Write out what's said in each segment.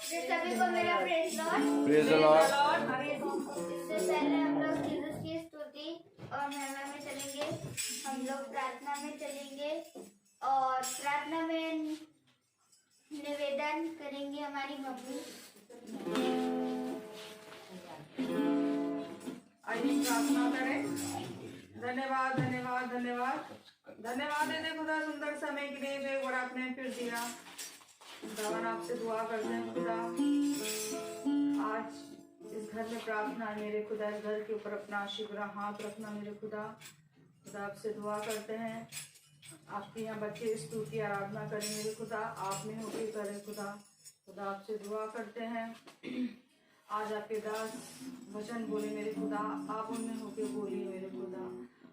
सभी को मेरा praise Lord. Praise the Lord. इससे पहले हम लोग जीसस की स्तुति और महिमा में चलेंगे। हम लोग प्रार्थना में चलेंगे और प्रार्थना में निवेदन करेंगे हमारी मम्मी। आइए प्रार्थना करें। धन्यवाद धन्यवाद धन्यवाद धन्यवाद देते खुदा सुंदर समय के लिए जो एक बार आपने फिर दिया। खुदावन आपसे दुआ करते हैं खुदा, आज इस घर में प्रार्थना है मेरे खुदा, इस घर के ऊपर अपना आशीर्वाद हाथ रखना मेरे खुदा। खुदा आपसे दुआ करते हैं आपके यहाँ बच्चे स्तुति आराधना करें मेरे खुदा, आप में होके करें खुदा। खुदा आपसे दुआ करते हैं आज आपके दास वचन बोले मेरे खुदा, आप उनमें होके बोलिए मेरे खुदा।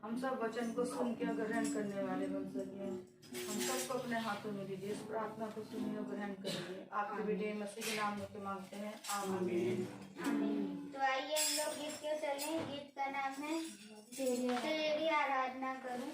हम सब वचन को सुन के ग्रहण करने वाले बन सके। हम सबको अपने हाथों में दीजिए, इस प्रार्थना को सुनिए और ग्रहण करिए। आपके बेटे मसीह के नाम में मांगते हैं, आमीन। तो आइए हम लोग गीत के चलें। गीत का नाम है तेरी आराधना करूं।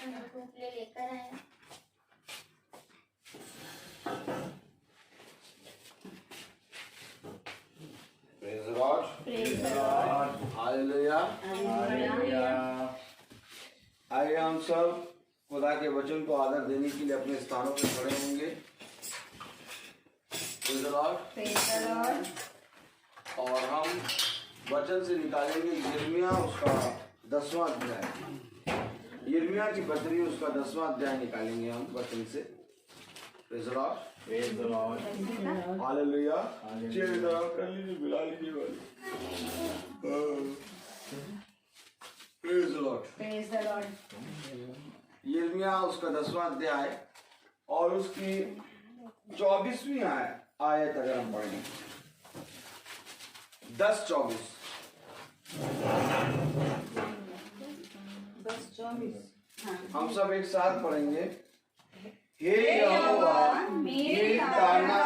धूप ले लेकर आए हैं। Praise the Lord. Praise the Lord. Hallelujah. Hallelujah. आइए हम सब खुदा के वचन को आदर देने के लिए अपने स्थानों पर खड़े होंगे। Praise the Lord. Praise the Lord. और हम वचन से निकालेंगे यिर्मयाह उसका 10वां अध्याय। यिर्मयाह की पत्री उसका 10वां अध्याय निकालेंगे हम वचन से। Praise the Lord. Praise the Lord. Hallelujah. Hallelujah. चेहरा कर लीजिए, मिला लीजिए वाली। Praise the Lord. Praise the Lord. यिर्मयाह उसका 10वां अध्याय और उसकी 24वीं आयत अगर हम पढ़ें 10-24। 10-24 हम सब एक साथ पढ़ेंगे। हे यहोवा मेरी ताड़ना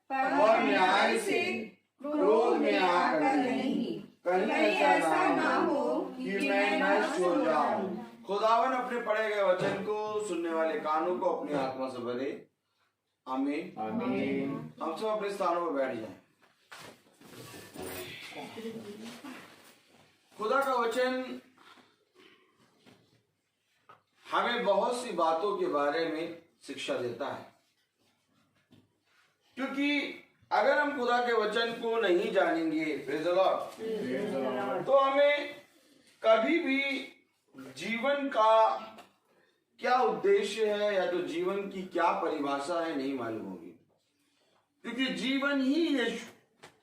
कर और न्याय से क्रोध में आकर नहीं, कहीं ऐसा ना हो कि मैं नष्ट हो जाऊं। खुदावन अपने पढ़े गए वचन को सुनने वाले कानों को अपनी आत्मा से भरे। आमीन। आमीन। हम सब अपने स्थानों पर बैठ जाएं। खुदा का वचन हमें बहुत सी बातों के बारे में शिक्षा देता है, क्योंकि अगर हम खुदा के वचन को नहीं जानेंगे प्रेज़ द लॉर्ड, तो हमें कभी भी जीवन का क्या उद्देश्य है या तो जीवन की क्या परिभाषा है नहीं मालूम होगी, क्योंकि जीवन ही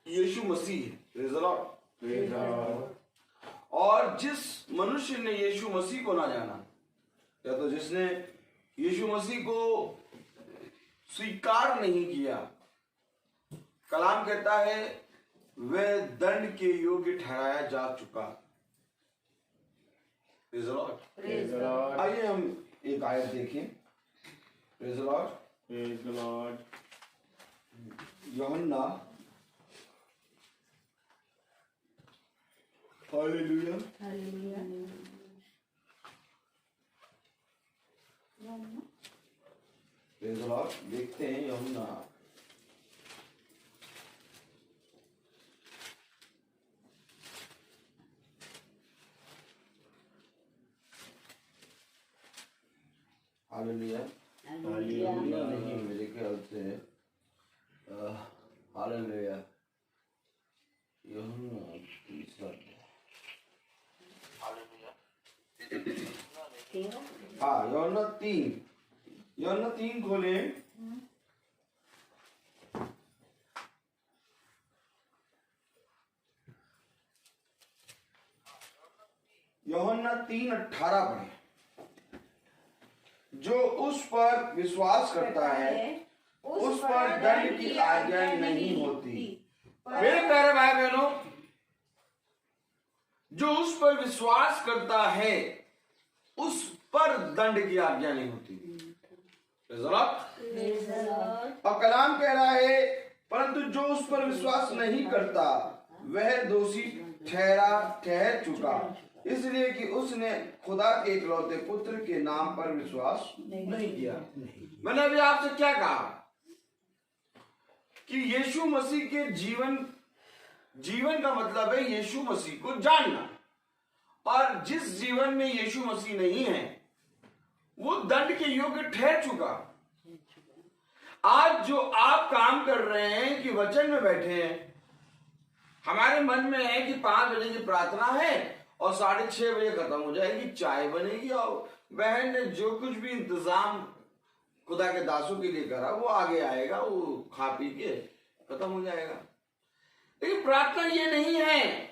यीशु मसीह है। Praise the Lord. और जिस मनुष्य ने यीशु मसीह को ना जाना या तो जिसने यीशु मसीह को स्वीकार नहीं किया, कलाम कहता है वह दंड के योग्य ठहराया जा चुका। Praise the Lord. Praise the Lord. आइए हम एक आयत देखें। Praise the Lord. Praise the Lord. यूहन्ना हालेलुया। Praise the Lord. देखते हैं यूहन्ना हालेलुया। Hallelujah. नहीं मेरे ख्याल से हालेलुया यूहन्ना तीसरा हाँ यूहन्ना 3 खोले। यूहन्ना 3:18 पढ़े। जो उस पर विश्वास करता है उस पर दंड की आज्ञा नहीं होती। मेरे प्यारे भाई बहनों, जो उस पर विश्वास करता है उस पर दंड की आज्ञा नहीं होती। और कलाम कह रहा है परंतु जो उस पर विश्वास नहीं करता वह दोषी ठहर चुका, इसलिए कि उसने खुदा के इकलौते पुत्र के नाम पर विश्वास नहीं किया। मैंने अभी आपसे क्या कहा कि यीशु मसीह के जीवन का मतलब है यीशु मसीह को जानना, और जिस जीवन में यीशु मसीह नहीं है वो दंड के योग्य ठहर चुका। आज जो आप काम कर रहे हैं कि वचन में बैठे हैं, हमारे मन में है कि 5 बजे की प्रार्थना है और 6:30 बजे खत्म हो जाएगी, चाय बनेगी और बहन ने जो कुछ भी इंतजाम खुदा के दासों के लिए करा वो आगे आएगा, वो खा पी के खत्म हो जाएगा। लेकिन प्रार्थना ये नहीं है,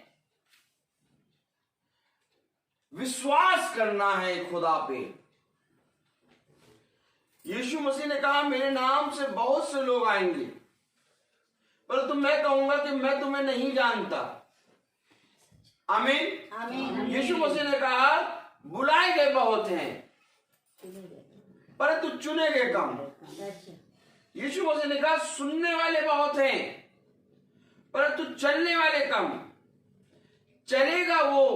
विश्वास करना है खुदा पे। यीशु मसीह ने कहा मेरे नाम से बहुत से लोग आएंगे परंतु मैं कहूंगा कि मैं तुम्हें नहीं जानता। आमीन। यीशु मसीह ने कहा बुलाए गए बहुत हैं परंतु चुने गए कम। यीशु मसीह ने कहा सुनने वाले बहुत हैं परंतु चलने वाले कम। चलेगा वो,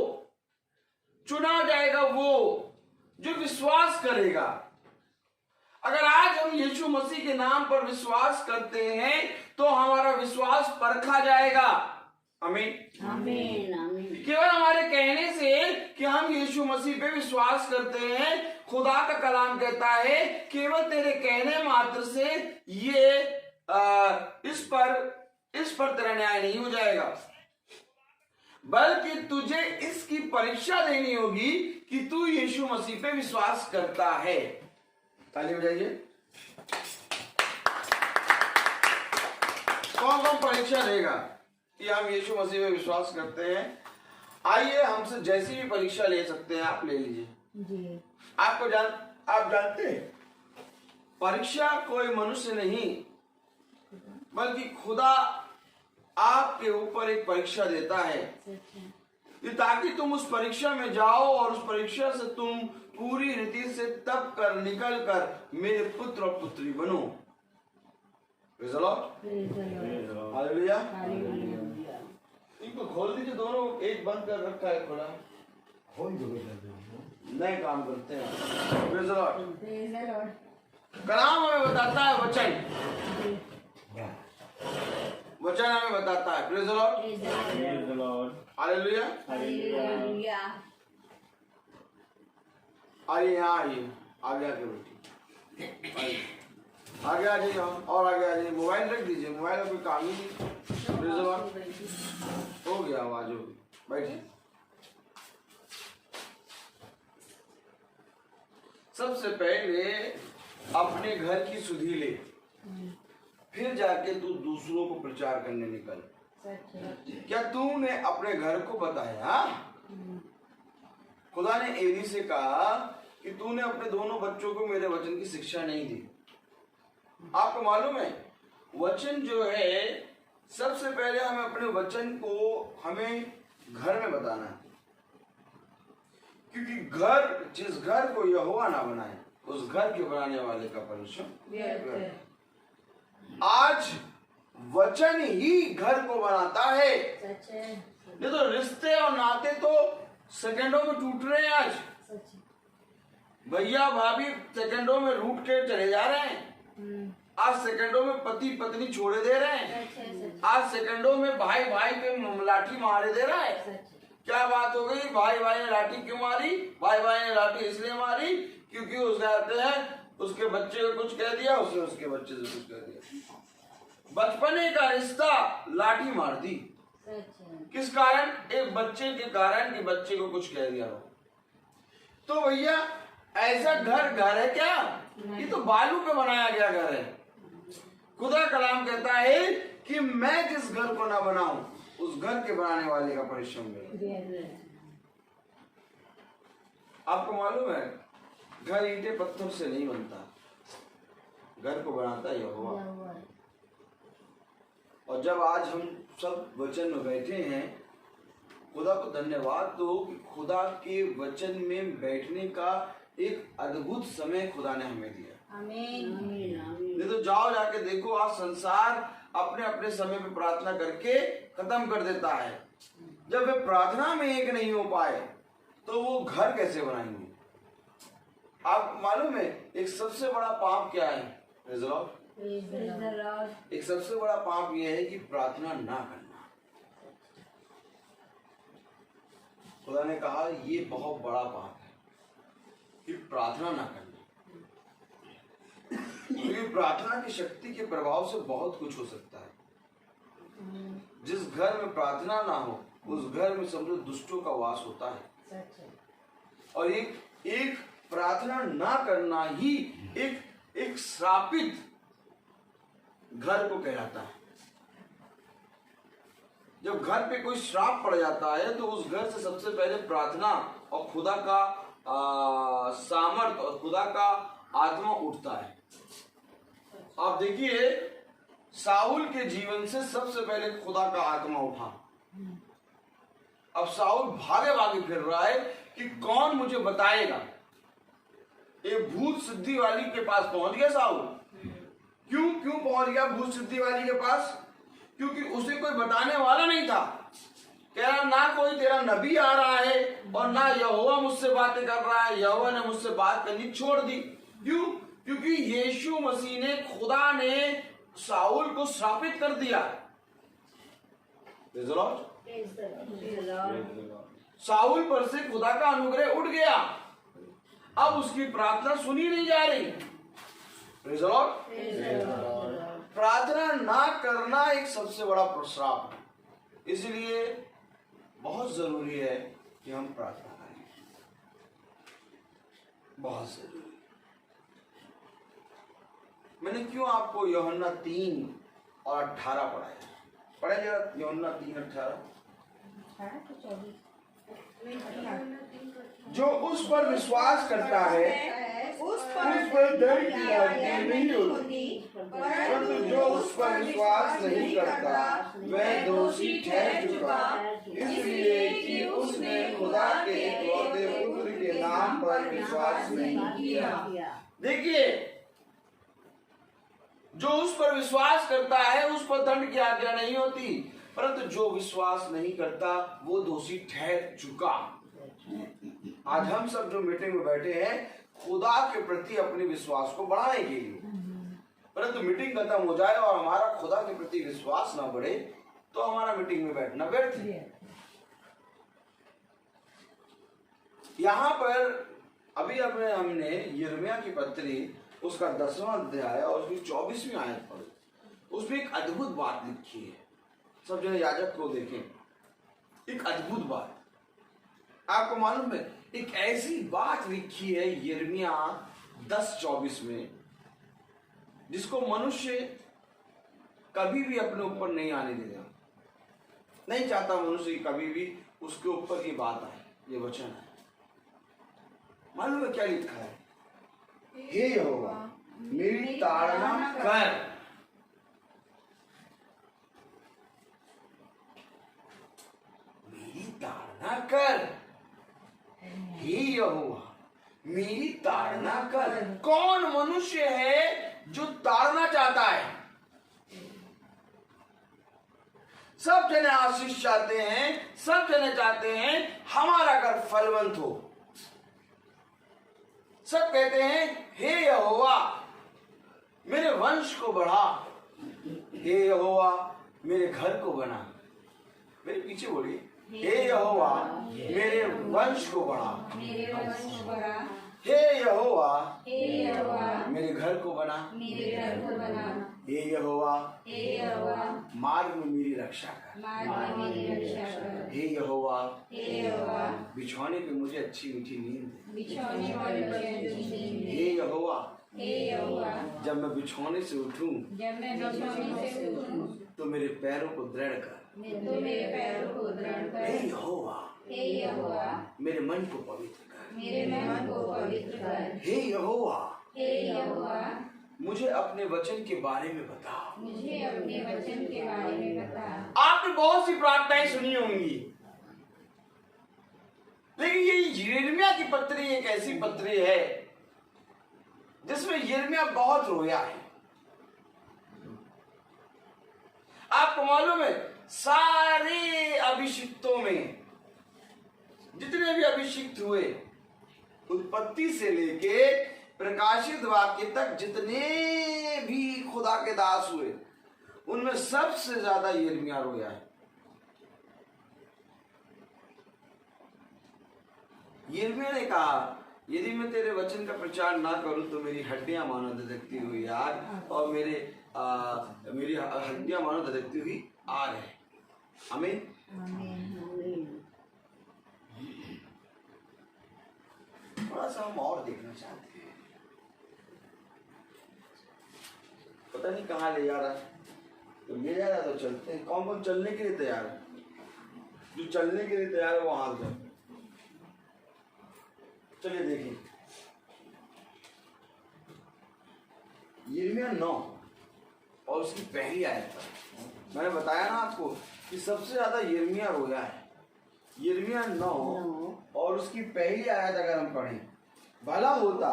चुना जाएगा वो जो विश्वास करेगा। अगर आज हम यीशु मसीह के नाम पर विश्वास करते हैं तो हमारा विश्वास परखा जाएगा। आमीन आमीन आमीन। केवल हमारे कहने से कि हम यीशु मसीह पे विश्वास करते हैं, खुदा का कलाम कहता है केवल तेरे कहने मात्र से ये इस पर तेरा न्याय नहीं हो जाएगा, बल्कि तुझे इसकी परीक्षा देनी होगी कि तू यीशु मसीह पे विश्वास करता है। ताली बजाइए। कौन कौन परीक्षा देगा कि हम यीशु मसीह पे विश्वास करते हैं? आइए, हमसे जैसी भी परीक्षा ले सकते हैं, आप ले लीजिए जी। आप जानते हैं परीक्षा कोई मनुष्य नहीं बल्कि खुदा आपके ऊपर एक परीक्षा देता है, ये ताकि तुम उस परीक्षा में जाओ और उस परीक्षा से तुम पूरी रीति से तब कर निकल कर मेरे पुत्र और पुत्री बनो। Praise the Lord. हालेलुया। इनको खोल दीजिए दोनों, एक बंद कर रखा है, खोला नए काम करते हैं। Praise the Lord. कलाम हमें बताता है, वचन हमें बताता है। Praise the Lord. Praise the Lord. Hallelujah. Hallelujah. आइए, यहाँ आइए, आगे आके बैठिए, आगे आ जाइए और आगे आ जाइए। मोबाइल रख दीजिए, मोबाइल में कोई काम ही नहीं। Praise the Lord. हो गया, आवाज हो गई, बैठिए। सबसे पहले अपने घर की सुधि ले, फिर जाके तू दूसरों को प्रचार करने निकल। क्या तूने अपने घर को बताया? खुदा ने एली से कहा कि तूने अपने दोनों बच्चों को मेरे वचन की शिक्षा नहीं दी। आपको मालूम है वचन जो है, सबसे पहले हमें अपने वचन को हमें घर में बताना है, क्योंकि घर, जिस घर को यहोवा ना बनाए उस घर के बनाने वाले का परिश्रम। आज वचन ही घर को बनाता है। नहीं तो रिश्ते और नाते तो सेकंडों में टूट रहे हैं। आज भैया भाभी सेकंडों में रूठ के चले जा रहे हैं। आज सेकंडों में पति पत्नी छोड़े दे रहे हैं। आज सेकंडों में भाई भाई पे लाठी मारे दे रहा है। क्या बात हो गई? भाई भाई ने लाठी क्यों मारी? भाई भाई ने लाठी इसलिए मारी क्योंकि उसने आते हैं उसके बच्चे को कुछ कह दिया, उसने उसके बच्चे से कुछ कह दिया। बचपने का रिश्ता लाठी मार दी। किस कारण? एक बच्चे के कारण कि बच्चे को कुछ कह दिया हो। तो भैया ऐसा घर है क्या? ये तो बालू पे बनाया गया घर है। खुदा कलाम कहता है कि मैं जिस घर को ना बनाऊं उस घर के बनाने वाले का परिश्रम मेरा। आपको मालूम है घर ईंटे पत्थर से नहीं बनता, घर को बनाता है यहोवा। और जब आज हम सब वचन में बैठे हैं, खुदा को धन्यवाद दो कि खुदा के वचन में बैठने का एक अद्भुत समय खुदा ने हमें दिया। आमीन आमीन आमीन। नहीं तो जाओ जाके देखो, आज संसार अपने अपने समय पे प्रार्थना करके खत्म कर देता है। जब वे प्रार्थना में एक नहीं हो पाए तो वो घर कैसे बनाएंगे? आप मालूम है एक सबसे बड़ा पाप क्या है? Praise the Lord. एक सबसे बड़ा पाप यह है कि प्रार्थना ना करना। खुदा ने कहा ये बहुत बड़ा पाप है कि प्रार्थना ना करना, क्योंकि प्रार्थना की शक्ति के प्रभाव से बहुत कुछ हो सकता है। जिस घर में प्रार्थना ना हो उस घर में समझो दुष्टों का वास होता है। और एक प्रार्थना ना करना ही एक श्रापित घर को कहलाता है। जब घर पे कोई श्राप पड़ जाता है तो उस घर से सबसे पहले प्रार्थना और खुदा का सामर्थ और खुदा का आत्मा उठता है। आप देखिए साउल के जीवन से सबसे पहले खुदा का आत्मा उठा। अब साउल भागे भागे फिर रहा है कि कौन मुझे बताएगा। एक भूत सिद्धि वाली के पास पहुंच गया साउल। क्यों पहुंच गया भूत सिद्धि वाली के पास? क्योंकि उसे कोई बताने वाला नहीं था। कह रहा ना कोई तेरा नबी आ रहा है और ना यहोवा मुझसे बातें कर रहा है। यहोवा ने मुझसे बात करनी छोड़ दी। क्यों? क्योंकि यीशु मसीह ने, खुदा ने साउल को श्रापित कर दिया। Praise the Lord। साउल पर से खुदा का अनुग्रह उठ गया। अब उसकी प्रार्थना सुनी नहीं जा रही। Praise the Lord। प्रार्थना ना करना एक सबसे बड़ा श्राप है। इसलिए बहुत जरूरी है कि हम प्रार्थना करें, बहुत जरूरी। मैंने क्यों आपको यूहन्ना 3:18 पढ़ाया? पढ़े जरा यूहन्ना 3:18। जो उस पर विश्वास करता है उस पर दंड की आज्ञा नहीं होती, परंतु जो उस पर विश्वास नहीं करता वह दोषी ठहर चुका, इसलिए कि उसने खुदा के इकलौते पुत्र के नाम पर विश्वास नहीं किया। देखिए, जो उस पर विश्वास करता है उस पर दंड की आज्ञा नहीं होती, परंतु जो विश्वास नहीं करता वो दोषी ठहर चुका। आज हम सब जो मीटिंग में बैठे हैं खुदा के प्रति अपने विश्वास को बढ़ाने के लिए, परंतु मीटिंग खत्म हो जाए और हमारा खुदा के प्रति विश्वास ना बढ़े तो हमारा मीटिंग में बैठना व्यर्थ है। यहाँ पर अभी हमने यिर्मयाह की पत्री उसका 10वां अध्याय और उसकी 24वीं आयत पढ़ी। उसमें एक अद्भुत बात लिखी है। सब जने याजक को देखें, एक अद्भुत बात। आपको मालूम है, एक ऐसी बात लिखी है यिर्मयाह 10:24 में जिसको मनुष्य कभी भी अपने ऊपर नहीं आने देगा। नहीं चाहता मनुष्य कि कभी भी उसके ऊपर ये बात आए, ये वचन है। मालूम है क्या लिखा है? हे यहोवा मेरी ताड़ना कर, मेरी ताड़ना कर। हे यहोवा मेरी ताड़ना कर। कौन मनुष्य है जो ताड़ना चाहता है? सब जने आशीष चाहते हैं, सब जने चाहते हैं हमारा घर फलवंत हो। सब कहते हैं हे यहोवा मेरे वंश को बढ़ा, हे यहोवा मेरे घर को बना। मेरे पीछे बोलिए, हे यहोवा मेरे वंश को बढ़ा, हे यहोवा मेरे घर को बना, हे यहोवा मार्ग में मेरी रक्षा कर, हे यहोवा बिछौने पे मुझे अच्छी मीठी नींद दे, हे यहोवा जब मैं बिछौने से उठूं तो मेरे पैरों को दृढ़ कर, हे यहोवा मेरे मन को पवित्र कर, हे यहोवा मुझे अपने वचन के बारे में बता। आपने बहुत सी प्रार्थनाएं सुनी होंगी, लेकिन ये यिर्मयाह की पत्री एक ऐसी पत्री है जिसमें यिर्मयाह बहुत रोया है। आपको मालूम है सारे अभिषिक्तों में जितने भी अभिषिक्त हुए, उत्पत्ति से लेके प्रकाशित वाक्य तक जितने भी खुदा के दास हुए, उनमें सबसे ज्यादा यिर्मयाह रोया है। यिर्मयाह ने कहा यदि मैं तेरे वचन का प्रचार ना करूं तो मेरी हड्डियां मानो धधकती हुई आग और मेरी हड्डियां मानो धधकती हुई आग है। आमीन। थोड़ा सा हम और देखना चाहते हैं, पता नहीं कहाँ ले जा रहा है, तो ले जा रहा है तो चलते हैं। कौन कौन चलने के लिए तैयार है? जो चलने के लिए तैयार है वो हाथ उठाओ। चलिए देखिए यिर्मयाह 9 और उसकी पहली आयत पर मैंने बताया ना आपको कि सबसे ज्यादा यिर्मयाह रोया है। यिर्मयाह 9 और उसकी पहली आयत अगर हम पढ़ें, भला होता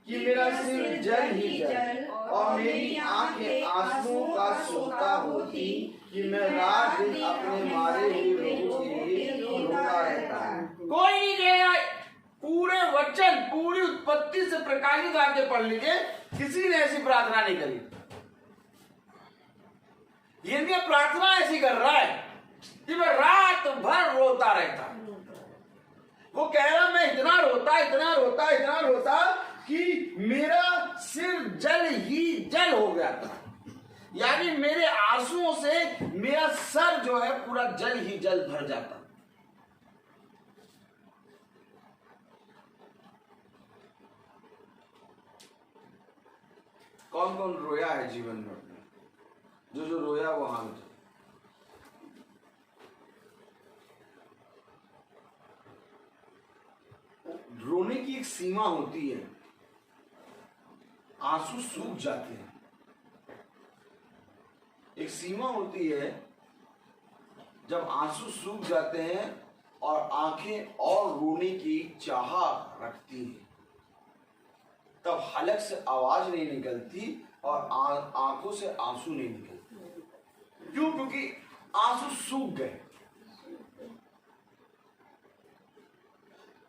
कि मेरा सिर जल ही जल और मेरी आंखें आंसुओं का सोता होती कि मैं रात दिन अपने मारे हुए लोगों के लिए रोता रहता। कोई नहीं कहेगा, पूरे वचन पूरी उत्पत्ति से प्रकाशित आके पढ़ लीजिए, किसी ने ऐसी प्रार्थना नहीं करी। ये प्रार्थना ऐसी कर रहा है कि मैं रात भर रोता रहता। वो कह रहा मैं इतना रोता कि मेरा सिर जल ही जल हो गया था, यानी मेरे आंसुओं से मेरा सर जो है पूरा जल ही जल भर जाता। कौन कौन रोया है जीवन में अपने? जो रोया वो हाथ उठाए। रोने की एक सीमा होती है, आंसू सूख जाते हैं। एक सीमा होती है जब आंसू सूख जाते हैं और आंखें और रोने की चाह रखती हैं, तब हलक से आवाज नहीं निकलती और आंखों से आंसू नहीं निकलते। क्यों? क्योंकि आंसू सूख गए।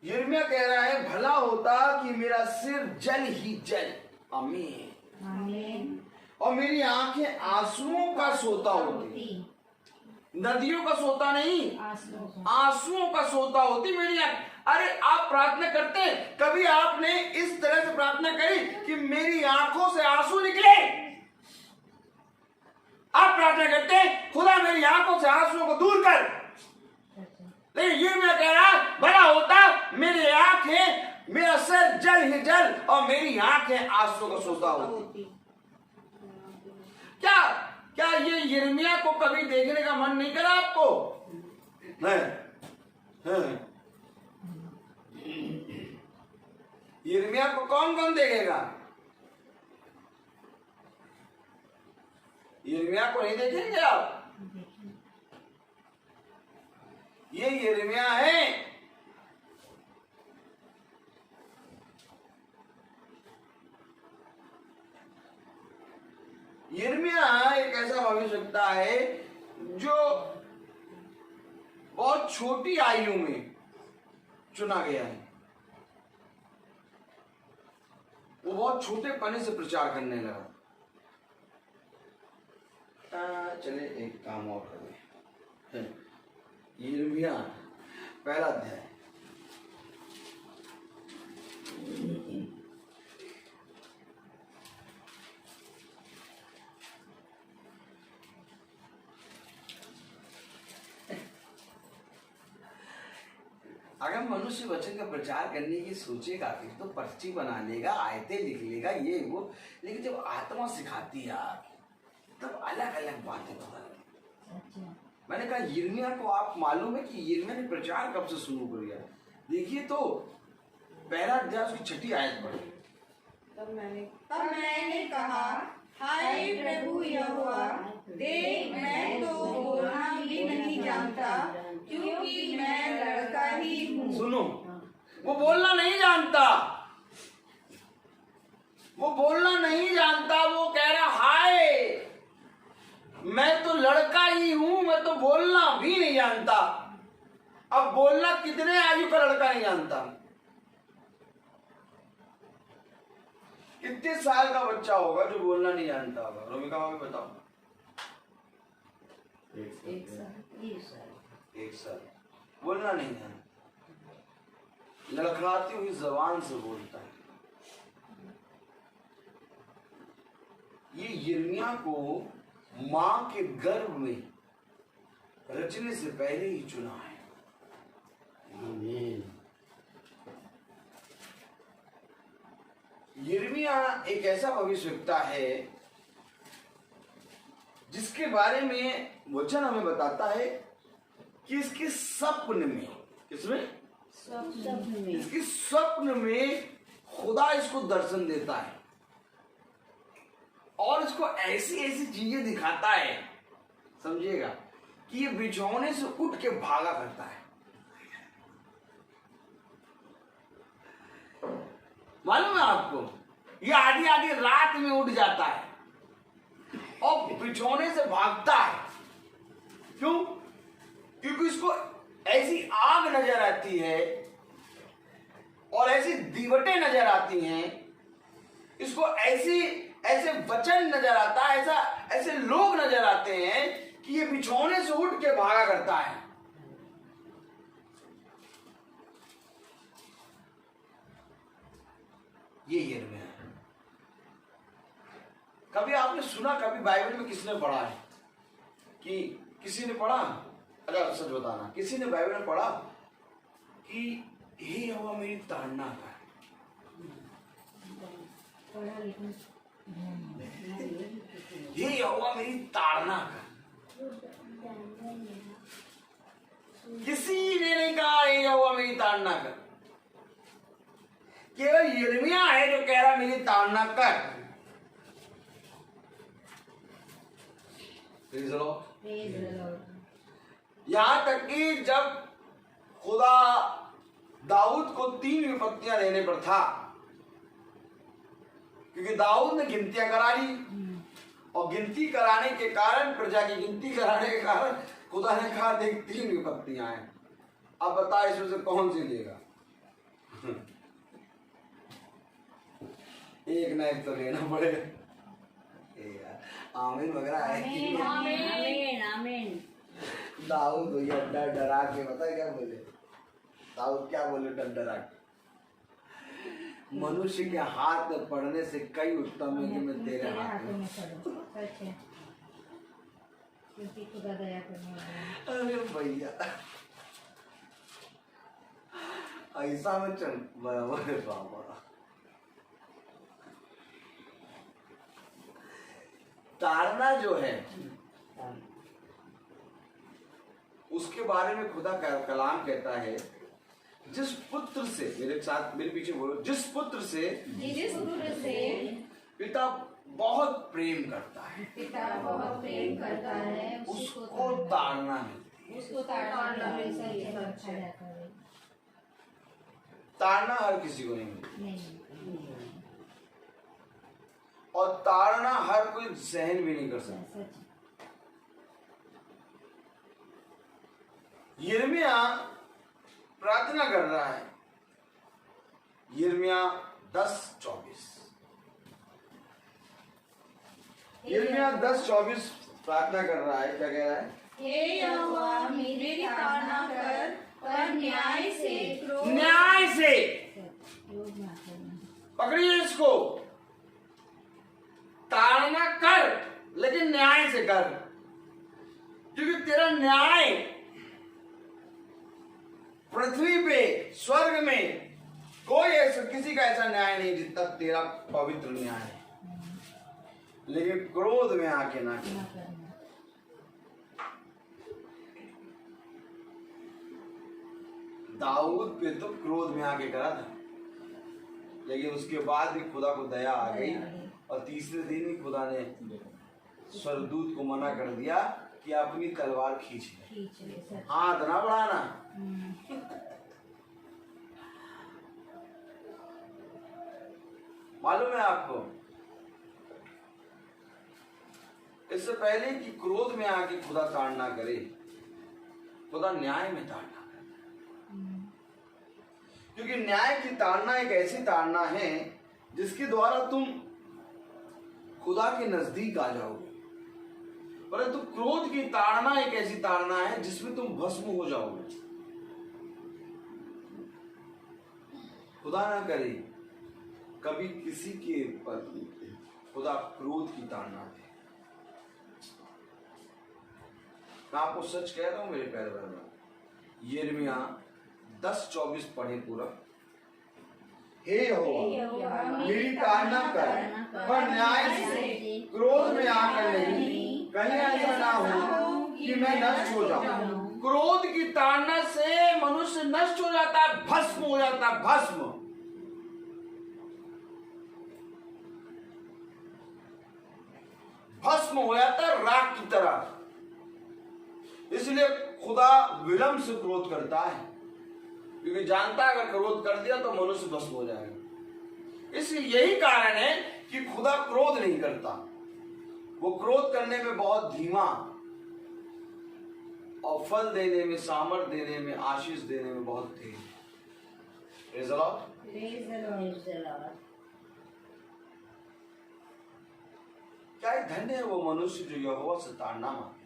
यिर्मयाह कह रहा है भला होता कि मेरा सिर जल ही जल, आमीन, और मेरी आंखें आंसुओं का सोता होती, नदियों का सोता नहीं, आंसुओं का सोता होती मेरी आंख। अरे आप प्रार्थना करते हैं, कभी आपने इस तरह से प्रार्थना करी कि मेरी आंखों से आंसू निकले? आप प्रार्थना करते हैं खुदा मेरी आंखों से आंसुओं को दूर कर, लेकिन ये मैं कह रहा भला होता मेरी आंखें, मेरा सर जल ही जल और मेरी आंखें आंसुओं का सोता होती। क्या ये यिर्मयाह को कभी देखने का मन नहीं करा आपको? नहीं। यिर्मयाह को कौन कौन देखेगा? यिर्मयाह को नहीं देखेंगे आप? ये यिर्मयाह है, यिर्मयाह एक ऐसा भविष्यवक्ता है जो बहुत छोटी आयु में चुना गया है। वो बहुत छोटे पने से प्रचार करने लगा। चले एक काम और करें। यिर्मयाह पहला अध्याय, अगर मनुष्य वचन का प्रचार करने की सोचेगा फिर तो पर्ची बना लेगा, आयतें लिख लेगा, ये वो, लेकिन जब आत्मा सिखाती है तब अलग अलग बातें पता लगती। मैंने कहा यिर्मयाह को आप मालूम है कि यिर्मयाह ने प्रचार कब से शुरू कर दिया? देखिए तो पहला अध्याय उसकी 6 आयत पढ़ी। तब मैंने कहा हाय प्रभु यहोवा, देख मैं तो बोलना भी नहीं जानता, क्योंकि मैं लड़का ही हूँ। सुनो, वो बोलना नहीं जानता, वो बोलना नहीं जानता। वो कह रहा हाय मैं तो लड़का ही हूं, मैं तो बोलना भी नहीं जानता। अब बोलना कितने आयु का लड़का नहीं जानता? कितने साल का बच्चा होगा जो बोलना नहीं जानता होगा? रोमिका भाभी बताओ। 1 साल बोलना नहीं जानता, लड़खड़ाती हुई जबान से बोलता है। ये यिर्मयाह को मां के गर्भ में रचने से पहले ही चुना है। यिर्मयाह एक ऐसा भविष्यवक्ता है जिसके बारे में वचन हमें बताता है कि इसके स्वप्न में, किसमें? इसके स्वप्न में खुदा इसको दर्शन देता है और इसको ऐसी ऐसी चीजें दिखाता है, समझिएगा, कि ये बिछौने से उठ के भागा करता है। मालूम है आपको? ये आधी आधी रात में उठ जाता है और बिछौने से भागता है। क्यों? क्योंकि उसको ऐसी आग नजर आती है और ऐसी दीवटें नजर आती हैं, इसको ऐसे वचन नजर आता है, ऐसे लोग नजर आते हैं कि ये बिछौने से उठ के भागा करता है। ये यिर्मयाह है। कभी आपने सुना, कभी बाइबल में किसने पढ़ा है कि किसी ने पढ़ा, अगर सच बताना, किसी ने बाइबल में पढ़ा कि हे यहोवा मेरी ताड़ना कर। ये यहोवा मेरी ताड़ना कर। किसी ने नहीं कहा हे यहोवा मेरी ताड़ना कर। केवल यिर्मयाह है जो कह रहा मेरी ताड़ना कर। Praise the Lord. यहां तक कि जब खुदा दाऊद को 3 विपत्तियां देने पर था, क्योंकि दाऊद ने गिनतियां करा ली और गिनती कराने के कारण, प्रजा की गिनती कराने के कारण खुदा ने कहा देख 3 विपत्तियां हैं, अब बता इसमें से कौन सी लेगा। एक ना एक तो लेना पड़े। आमीन वगैरह है। आमीन आमीन। दाऊद भैया डर डरा के, पता है क्या बोले दाऊद? क्या बोले डर डरा के? मनुष्य के हाथ में पड़ने से कई उत्तम है कि मैं तेरे हाथ में। खुदा दया करने वाला है। अरे भैया ऐसा में चल बाबा। ताड़ना जो है उसके बारे में खुदा का कलाम कहता है, जिस पुत्र से, मेरे साथ मेरे पीछे बोलो, जिस पुत्र से पिता बहुत प्रेम करता है, उसको ताड़ना मिलती है। ताड़ना हर किसी को नहीं मिलती और ताड़ना हर कोई सहन भी नहीं कर सकता। यिर्मयाह प्रार्थना कर रहा है। यिर्मयाह 10:24। यिर्मयाह 10:24 प्रार्थना कर रहा है। क्या कह रहा है? हे यहोवा मेरी ताड़ना कर और न्याय से पकड़िए इसको, ताड़ना कर लेकिन न्याय से कर, क्योंकि तेरा न्याय पृथ्वी पे, स्वर्ग में कोई ऐसा, किसी का ऐसा न्याय नहीं जितना तेरा पवित्र न्याय है। लेकिन क्रोध में आके ना कर। दाऊद पे तो क्रोध में आके करा था, लेकिन उसके बाद भी खुदा को दया आ गई और तीसरे दिन ही खुदा ने स्वर्गदूत को मना कर दिया कि अपनी तलवार खींच ले, हाथ ना बढ़ाना। मालूम है आपको, इससे पहले कि क्रोध में आके खुदा ताड़ना करे, खुदा न्याय में ताड़ना करे। क्योंकि न्याय की ताड़ना एक ऐसी ताड़ना है जिसके द्वारा तुम खुदा के नजदीक आ जाओगे, परंतु क्रोध की ताड़ना एक ऐसी ताड़ना है जिसमें तुम भस्म हो जाओगे। खुदा ना करे कभी किसी के पर खुदा क्रोध की ताड़ना दे। मैं आपको सच कह रहा हूं मेरे प्यारे भाई, यिर्मयाह 10:24 पढ़े पूरा। हे यहोवा मेरी ताड़ना कर पर न्याय से, क्रोध में आकर नहीं, कहीं ऐसा ना हो कि मैं नष्ट हो जाऊं। क्रोध की ताड़ना से मनुष्य नष्ट हो जाता है, भस्म हो जाता है, भस्म। भस्म हो जाता है राख की तरह। इसलिए खुदा विलंब से क्रोध करता है, क्योंकि जानता है अगर क्रोध कर दिया तो मनुष्य भस्म हो जाएगा। इसलिए यही कारण है कि खुदा क्रोध नहीं करता। वो क्रोध करने में बहुत धीमा और फल देने में, सामर्थ देने में, आशीष देने में बहुत तेज। Praise the Lord. Praise the Lord. Praise the Lord. क्या ही धन्य है वो मनुष्य जो यहोवा से ताड़ना माने।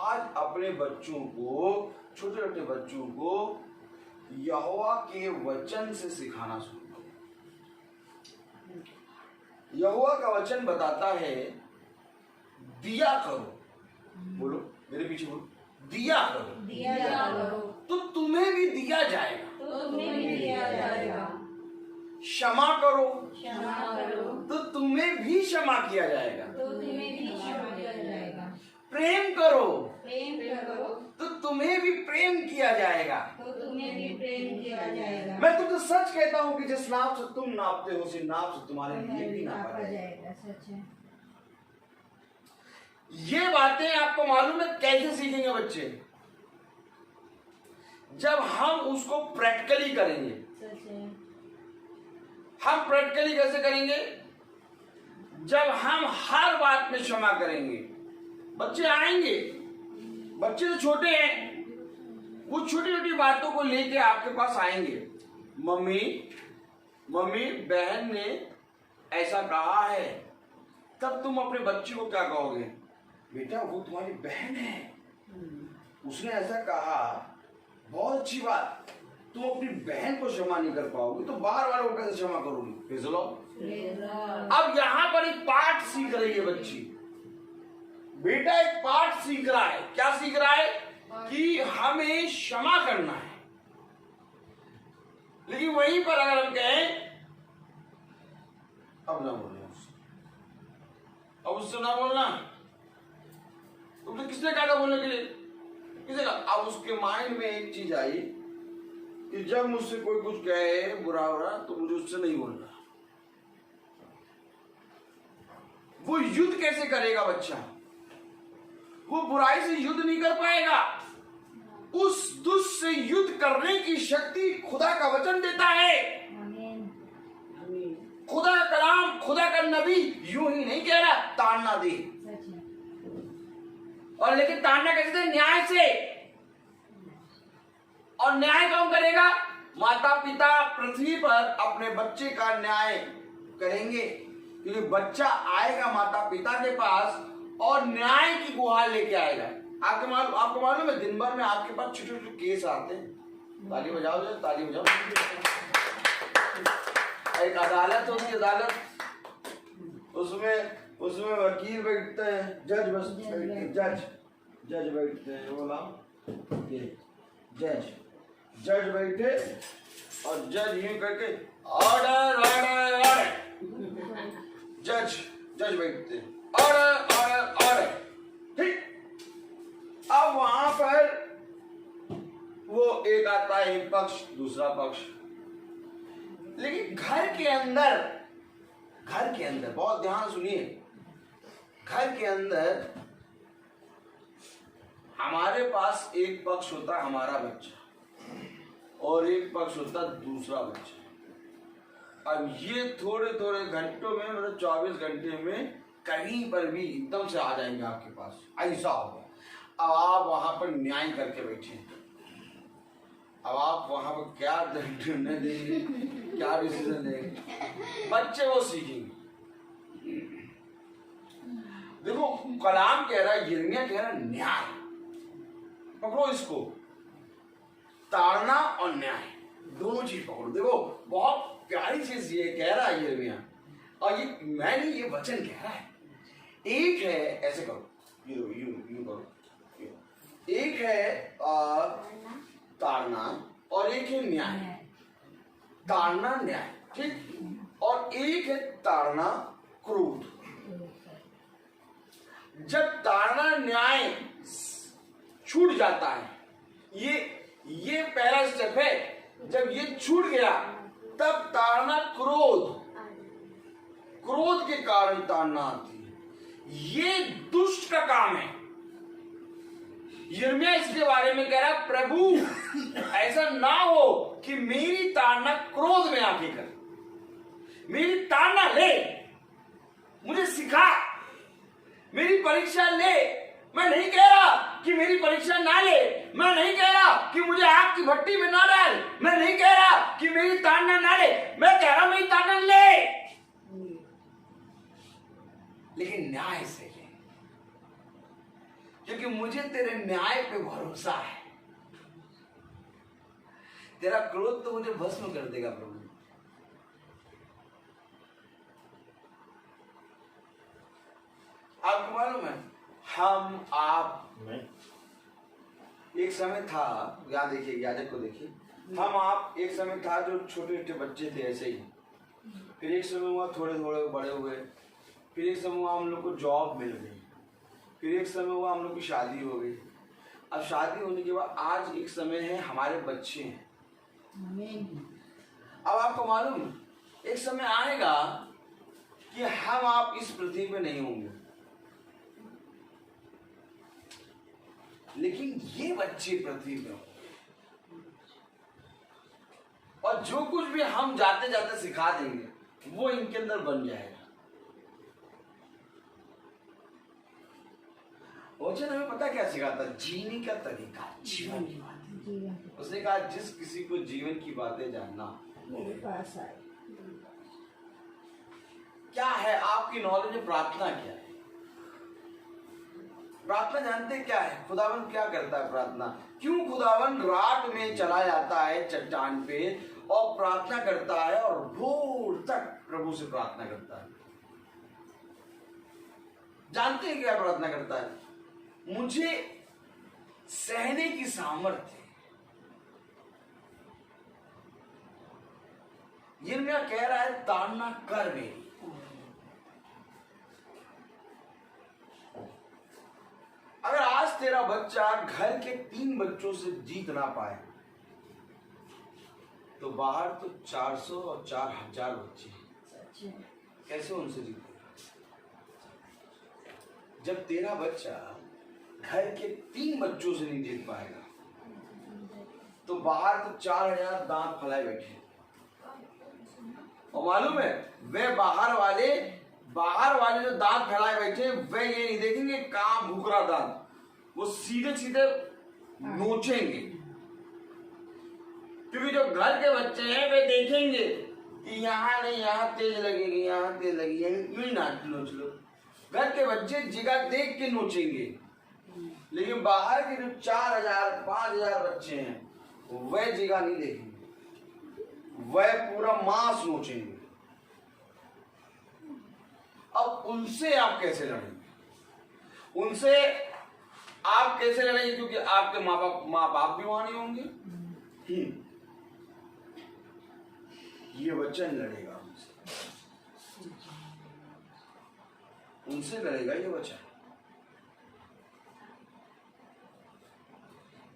आज अपने बच्चों को, छोटे छोटे बच्चों को यहोवा के वचन से सिखाना शुरू करो। यहोवा का वचन बताता है दिया करो। बोलो मेरे पीछे बोलो, दिया करो दिया करो तो तुम्हें भी दिया जाएगा। तो तुम्हें भी दिया जाएगा। क्षमा करो क्षमा करो तो तुम्हें भी क्षमा किया जाएगा। तो तुम्हें भी क्षमा किया जाएगा। प्रेम करो प्रेम करो तो तुम्हें भी प्रेम किया जाएगा। तो तुम्हें भी प्रेम किया जाएगा। मैं तुमसे सच कहता हूँ कि जिस नाप से तुम नापते हो उसी नाप से तुम्हारे लिए भी नापा नापा जाएगा। जाएगा। सच है। ये बातें आपको मालूम है कैसे सीखेंगे बच्चे? जब हम उसको प्रैक्टिकली करेंगे। सच है। हम प्रैक्टिकली कैसे करेंगे? जब हम हर बात में क्षमा करेंगे। बच्चे आएंगे, बच्चे तो छोटे हैं, वो छोटी छोटी बातों को लेके आपके पास आएंगे। मम्मी बहन ने ऐसा कहा है। तब तुम अपने बच्चे को क्या कहोगे? बेटा वो तुम्हारी बहन है, उसने ऐसा कहा, बहुत अच्छी बात। तुम अपनी बहन को क्षमा नहीं कर पाओगे तो बाहर वालों को कैसे क्षमा करोगे? Praise the Lord. अब यहां पर एक पाठ सीख रही है बच्ची। बेटा एक पाठ सीख रहा है। क्या सीख रहा है? कि हमें क्षमा करना है। लेकिन वहीं पर अगर हम कहें अब ना बोलना उससे, अब उससे ना बोलना, तुमने किसने कहा था बोलने के लिए? किसने कहा? अब उसके माइंड में एक चीज आई कि जब मुझसे कोई कुछ कहे बुरा तो मुझे उससे नहीं बोलना। वो युद्ध कैसे करेगा बच्चा? वो बुराई से युद्ध नहीं कर पाएगा। उस दुष्ट से युद्ध करने की शक्ति खुदा का वचन देता है। आमीन। खुदा का कलाम, खुदा का नबी यूं ही नहीं कह रहा ताड़ना दे। सच है। और लेकिन ताड़ना कैसे दे? न्याय से। और न्याय कौन करेगा? माता पिता पृथ्वी पर अपने बच्चे का न्याय करेंगे। क्योंकि बच्चा आएगा माता पिता के पास और न्याय की गुहार लेके आएगा। आपको मालूम है दिन भर में आपके पास छोटे छोटे केस आते हैं। ताली बजाओ, जो ताली बजाओ। एक अदालत होती है, अदालत, उसमें वकील बैठते हैं, जज बैठते हैं। बोला ये जज बैठे और जज यूं करके ऑर्डर ऑर्डर ऑर्डर, जज बैठते हैं, ऑर्डर ऑर्डर ऑर्डर। ठीक। अब वहां पर वो एक आता है, एक पक्ष, दूसरा पक्ष। लेकिन घर के अंदर बहुत ध्यान सुनिए, घर के अंदर हमारे पास एक पक्ष होता है हमारा बच्चा और एक पक्ष होता है दूसरा बच्चा। अब ये थोड़े थोड़े घंटों में, मतलब 24 घंटे में कहीं पर भी एकदम से आ जाएंगे आपके पास। ऐसा होगा। अब आप वहां पर न्याय करके बैठे, अब आप वहां पर क्या निर्णय देंगे, क्या डिसीजन लेंगे? बच्चे वो सीखेंगे। देखो कलाम कह रहा है, यिर्मयाह कह रहा है न्याय। पकड़ो इसको, ताड़ना और न्याय दोनों चीज पकड़ो। देखो बहुत प्यारी चीज ये कह रहा है यिर्मयाह, और ये मैं नहीं, ये वचन कह रहा है। एक है, ऐसे करो, यूं करो, एक है ताड़ना और एक है न्याय। ताड़ना न्याय, ठीक। और एक है ताड़ना क्रोध। जब ताड़ना न्याय छूट जाता है, ये पहला स्टेप है। जब ये छूट गया तब ताड़ना क्रोध के कारण ताड़ना आती है। ये दुष्ट का काम है। यिर्मयाह इसके बारे में कह रहा, प्रभु ऐसा ना हो कि मेरी ताड़ना क्रोध में आके कर, मेरी ताड़ना ले, मुझे सिखा, मेरी परीक्षा ले। मैं नहीं कह रहा कि मेरी परीक्षा ना ले, मैं नहीं कह रहा कि मुझे आग की भट्टी में ना डाल, मैं नहीं कह रहा कि मेरी ताड़ना ना ले, मैं कह रहा हूं मेरी ताड़ना ले, लेकिन न्याय से ले, क्योंकि मुझे तेरे न्याय पे भरोसा है। तेरा क्रोध तो मुझे भस्म कर देगा प्रभु। आपको मालूम है, हम आप मैं एक समय था, यहाँ देखिए, याजक को देखिए, हम आप एक समय था जो छोटे छोटे बच्चे थे ऐसे ही, फिर एक समय हुआ थोड़े थोड़े बड़े हुए, फिर एक समय हुआ हम लोग को जॉब मिल गई, फिर एक समय हुआ हम लोग की शादी हो गई। अब शादी होने के बाद आज एक समय है हमारे बच्चे हैं। अब आपको मालूम एक समय आएगा कि हम आप इस पृथ्वी पे नहीं होंगे, लेकिन ये बच्चे पृथ्वी पे होंगे, और जो कुछ भी हम जाते जाते सिखा देंगे वो इनके अंदर बन जाएगा। वचन हमें पता क्या सिखाता? जीने का तरीका, जीवन की बातें। उसने कहा जिस किसी को जीवन की बातें जानना मेरे पास आए। क्या है आपकी नॉलेज में? प्रार्थना क्या है? प्रार्थना जानते हैं क्या है? खुदावन क्या करता है प्रार्थना? क्यों खुदावन रात में चला जाता है चट्टान पे और प्रार्थना करता है और भोर तक प्रभु से प्रार्थना करता है? जानते हैं क्या प्रार्थना करता है? मुझे सहने की सामर्थ्य, यिर्मयाह कह रहा है ताड़ना कर मेरी। अगर आज तेरा बच्चा घर के 3 बच्चों से जीत ना पाए तो बाहर तो 400 और 4000 बच्चे हैं, कैसे उनसे जीतेगा? जब तेरा बच्चा घर के 3 बच्चों से नहीं जीत पाएगा तो बाहर तो 4000 दांत फैलाए बैठे। और मालूम है वे बाहर वाले जो दांत फैलाए बैठे वे ये नहीं देखेंगे कहां भूखरा दांत, वो सीधे सीधे नोचेंगे। क्योंकि जो घर के बच्चे हैं वे देखेंगे कि यहाँ नहीं, यहाँ तेज लगेगी, यहाँ तेज लगेगी, यूं ही नोच लो। घर के बच्चे जगह देख के नोचेंगे, लेकिन बाहर के जो 4000 5000 बच्चे हैं वह जगह नहीं देखेंगे, वह पूरा मांस नोचेंगे। अब उनसे आप कैसे लड़ेंगे? उनसे आप कैसे लड़ेंगे? क्योंकि आपके माँ बाप भी वहां नहीं होंगे। ये वचन लड़ेगा उनसे लड़ेगा ये वचन।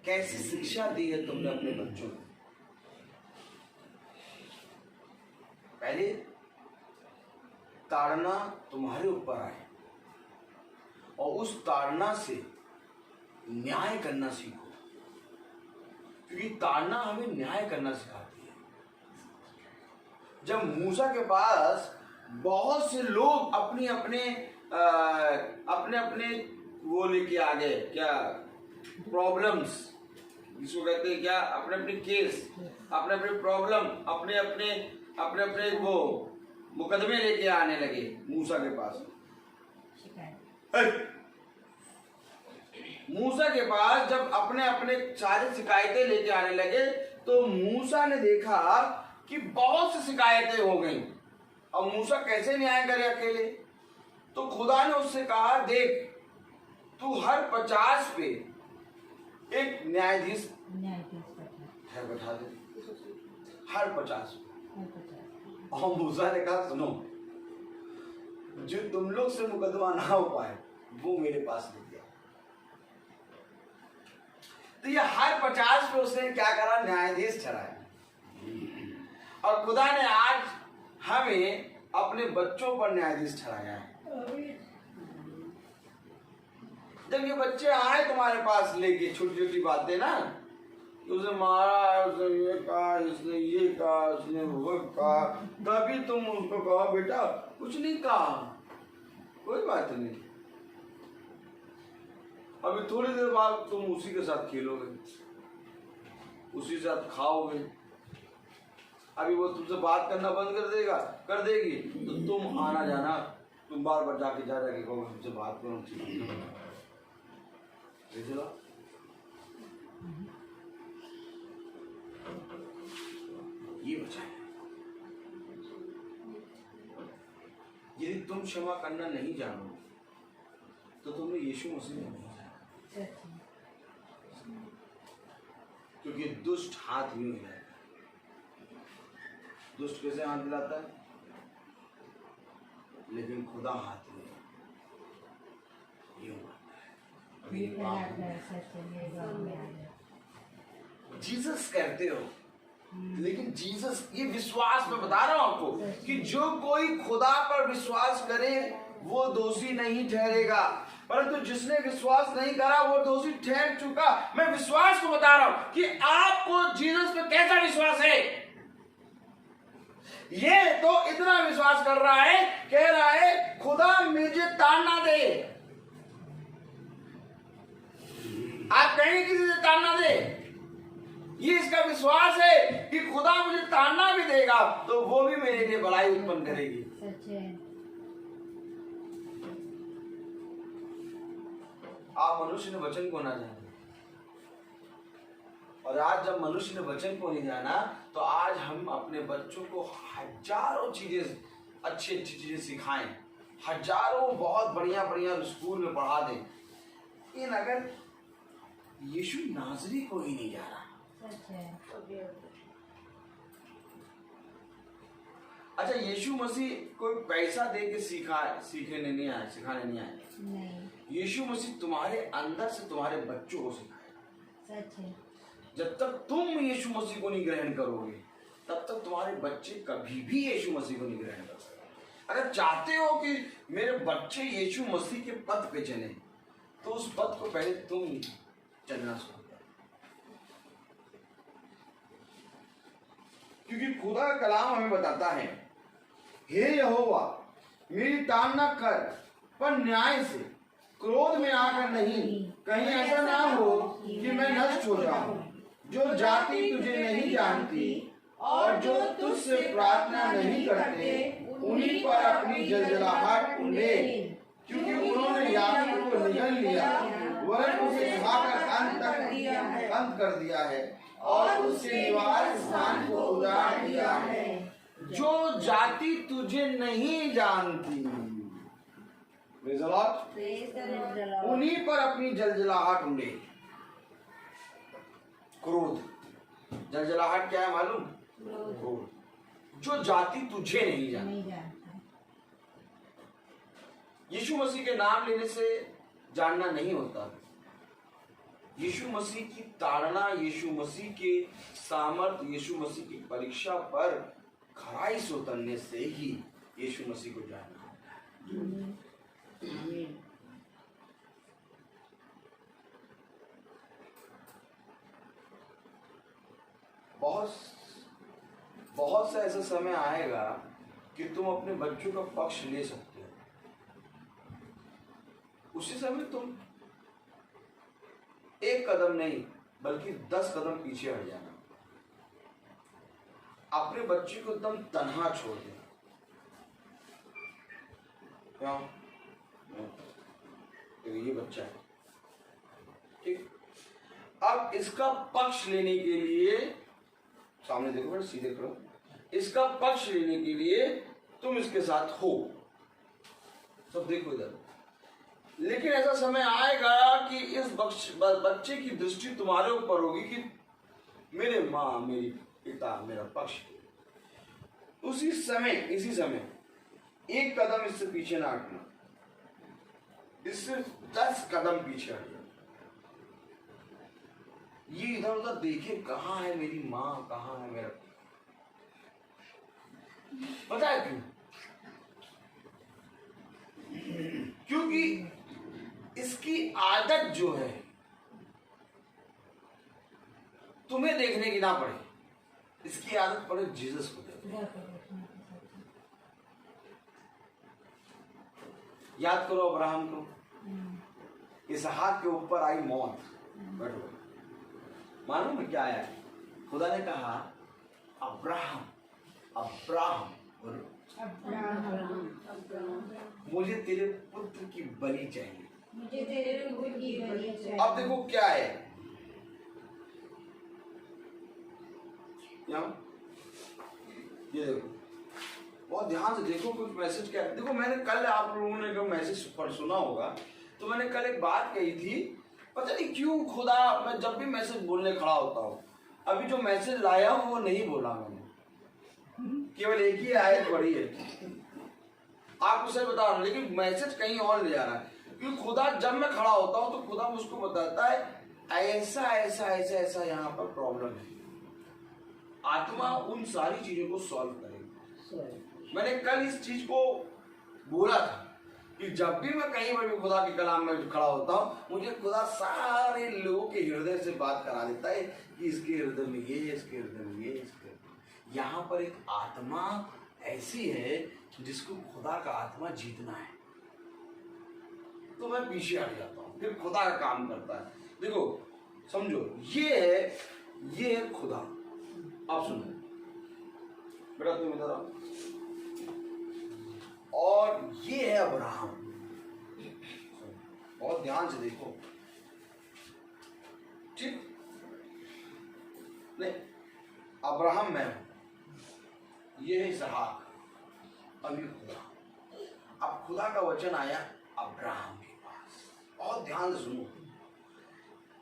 कैसी शिक्षा दी है तुमने अपने बच्चों को? पहले ताड़ना तुम्हारे ऊपर आए और उस ताड़ना से न्याय करना सीखो, क्योंकि ताड़ना हमें न्याय करना सिखाती है। जब मूसा के पास बहुत से लोग अपने अपने वो लेके आ गए, क्या प्रॉब्लम्स जिसको कहते हैं, क्या अपने अपने केस, अपने अपने प्रॉब्लम, अपने अपने वो मुकदमे लेके आने लगे मूसा के पास। मूसा के पास जब अपने अपने सारे शिकायतें लेके आने लगे तो मूसा ने देखा कि बहुत सी शिकायतें हो गई। और मूसा कैसे न्याय करे अकेले? तो खुदा ने उससे कहा, देख तू हर 50 पे एक न्यायाधीश है बैठा दे, हर 50 पे। और मूसा ने कहा, सुनो, जो तुम लोग से मुकदमा ना हो पाए वो मेरे पास लेके आओ। तो ये हर 50 पे उसने क्या करा? न्यायाधीश ठहराया। और खुदा ने आज हमें अपने बच्चों पर न्यायाधीश ठहराया है। जब ये बच्चे आए तुम्हारे पास लेके छोटी छोटी बातें ना, उसे मारा, उसने ये कहा, इसने ये कहा, उसने वो कहा, तभी तुम उसको कहो बेटा कुछ नहीं कहा, कोई बात नहीं। अभी थोड़ी देर बाद तुम उसी के साथ खेलोगे, उसी के साथ खाओगे। अभी वो तुमसे बात करना बंद कर देगा, कर देगी, तो तुम आना जाना, तुम बार बार जाके कहो हमसे बात करो, ये वजह है। यदि तुम क्षमा करना नहीं जानो तो तुमने यीशु मसीह में नहीं जाना, क्योंकि दुष्ट हाथ यूं हिलाएगा। दुष्ट कैसे हाथ हिलाता है? लेकिन खुदा हाथ नहीं यूं जीसस कहते हो, लेकिन जीसस, ये विश्वास में बता रहा हूं आपको कि जो कोई खुदा पर विश्वास करे वो दोषी नहीं ठहरेगा, परंतु जिसने विश्वास नहीं करा वो दोषी ठहर चुका। मैं विश्वास को बता रहा हूं कि आपको जीसस पे कैसा विश्वास है। ये तो इतना विश्वास कर रहा है, कह रहा है खुदा मुझे ताड़ना दे। आप कहेंगे किसी से ताड़ना दे, ये इसका विश्वास है कि खुदा मुझे ताड़ना भी देगा तो वो भी मेरे लिए भलाई उत्पन्न करेगी। आप मनुष्य ने वचन को ना जाने, और आज जब मनुष्य ने वचन को नहीं जाना तो आज हम अपने बच्चों को हजारों चीजें, अच्छी अच्छी चीजें सिखाएं, हजारों बहुत बढ़िया बढ़िया स्कूल में पढ़ा दें, लेकिन अगर यीशु नाजरी को ही नहीं जा रहा, अच्छा यीशु मसीह कोई पैसा दे के सिखाने नहीं आए। यीशु मसीह तुम्हारे अंदर से तुम्हारे बच्चों को सिखाए। जब तक तुम यीशु मसीह को नहीं ग्रहण करोगे तब तक तुम्हारे बच्चे कभी भी यीशु मसीह को नहीं ग्रहण कर सकते। अगर चाहते हो कि मेरे बच्चे यीशु मसीह के पथ पे चले तो उस पथ को पहले तुम चलना शुरू करो, क्योंकि खुदा का कलाम हमें बताता है, हे यहोवा मेरी ताड़ना कर पर न्याय से, क्रोध में आकर नहीं, कहीं ऐसा ना हो कि मैं नष्ट हो जाऊं। जो जाति तुझे नहीं जानती और जो तुझसे प्रार्थना नहीं करते उन्हीं पर अपनी जलजलाहट उंडेल, क्योंकि उन्होंने याकूब को निगल लिया, वरन उसे खाकर अंत कर दिया है और उसके निवास स्थान को उजाड़ दिया है। जो जाति तुझे नहीं जानती, उन्हीं पर अपनी जलजलाहट उंडेल। क्रोध, जलजलाहट क्या है मालूम? क्रोध। जो जाति तुझे नहीं जानती, यीशु मसीह के नाम लेने से जानना नहीं होता। यीशु मसीह की ताड़ना, यीशु मसीह के सामर्थ, यीशु मसीह की परीक्षा पर खराई से उतरने से ही यीशु मसीह को जानना होता है। बहुत सा ऐसा समय आएगा कि तुम अपने बच्चों का पक्ष ले सकते हो, उसी समय तुम एक कदम नहीं बल्कि 10 कदम पीछे हट जाना, अपने बच्चे को एकदम तन्हा छोड़ देना। क्यों? ये बच्चा है, ठीक। अब इसका पक्ष लेने के लिए, सामने देखो बेटा, सीधे करो, इसका पक्ष लेने के लिए तुम इसके साथ हो, सब देखो इधर। लेकिन ऐसा समय आएगा कि इस बच्चे की दृष्टि तुम्हारे ऊपर होगी कि मेरे माँ, मेरी पिता मेरा पक्ष। इसी समय एक कदम इससे पीछे ना हटना, इससे 10 कदम पीछे हट जाना। ये इधर उधर देखे, कहाँ है मेरी माँ, कहाँ है मेरा। पता है क्यों? क्योंकि इसकी आदत जो है तुम्हें देखने की ना पड़े, इसकी आदत पड़े जीसस को देखने। याद करो अब्राहम को, इसहाक के ऊपर आई मौत। बैठो, मालूम है क्या आया? खुदा ने कहा अब्राहम अब्राहम, मुझे तेरे पुत्र की बलि चाहिए। मुझे तेरे पुत्र की बलि चाहिए। अब देखो क्या है यहाँ, ये देखो बहुत ध्यान से देखो, कुछ मैसेज क्या है। देखो मैंने कल, आप लोगों ने जो मैसेज पर सुना होगा, तो मैंने कल एक बात कही थी, पता नहीं क्यों खुदा, मैं जब भी मैसेज बोलने खड़ा होता हूँ, अभी जो मैसेज लाया हूँ वो नहीं बोला मैंने, केवल एक ही आयत पढ़ी है, आपको सही बता रहा हूँ, लेकिन मैसेज कहीं और ले जा रहा है। क्योंकि खुदा, जब मैं खड़ा होता हूँ तो खुदा मुझको बताता है ऐसा ऐसा ऐसा ऐसा यहाँ पर प्रॉब्लम है, आत्मा उन सारी चीजों को सॉल्व करेगी। मैंने कल इस चीज को बोला था कि जब भी मैं कहीं पर भी खुदा के कलाम में खड़ा होता हूँ, मुझे खुदा सारे लोगों के हृदय से बात करा देता है कि इसके हृदय में ये, इसके हृदय में ये, इसके। यहाँ पर एक आत्मा ऐसी है जिसको खुदा का आत्मा जीतना है, तो मैं पीछे हट जाता हूँ, फिर खुदा का काम करता है। देखो समझो, ये है खुदा। आप सुनो बेटा, तुम इधर आओ, और ये है अब्राहम। बहुत ध्यान से देखो, ठीक? नहीं, अब्राहम मैं हूं, ये है इसहाक, अब ये खुदा। अब खुदा का वचन आया अब्राहम के पास, बहुत ध्यान से सुनो।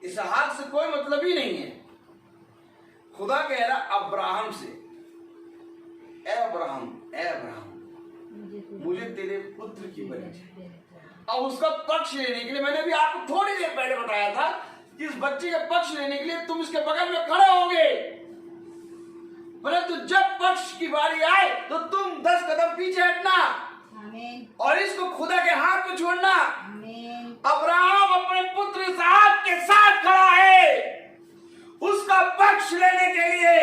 इसहाक से कोई मतलब ही नहीं है, खुदा कह रहा अब्राहम से, ए अब्राहम, ए अब्राहम, मुझे तेरे पुत्र की बलि चाहिए। अब उसका पक्ष लेने के लिए, मैंने भी आपको थोड़ी देर पहले बताया था कि इस बच्चे का पक्ष लेने के लिए तुम इसके बगल में खड़े होगे, परंतु जब पक्ष की बारी आए तो तुम 10 कदम पीछे हटना और इसको खुदा के हाथ में छोड़ना। अब्राहम अपने पुत्र इसहाक के साथ खड़ा है उसका पक्ष लेने के लिए,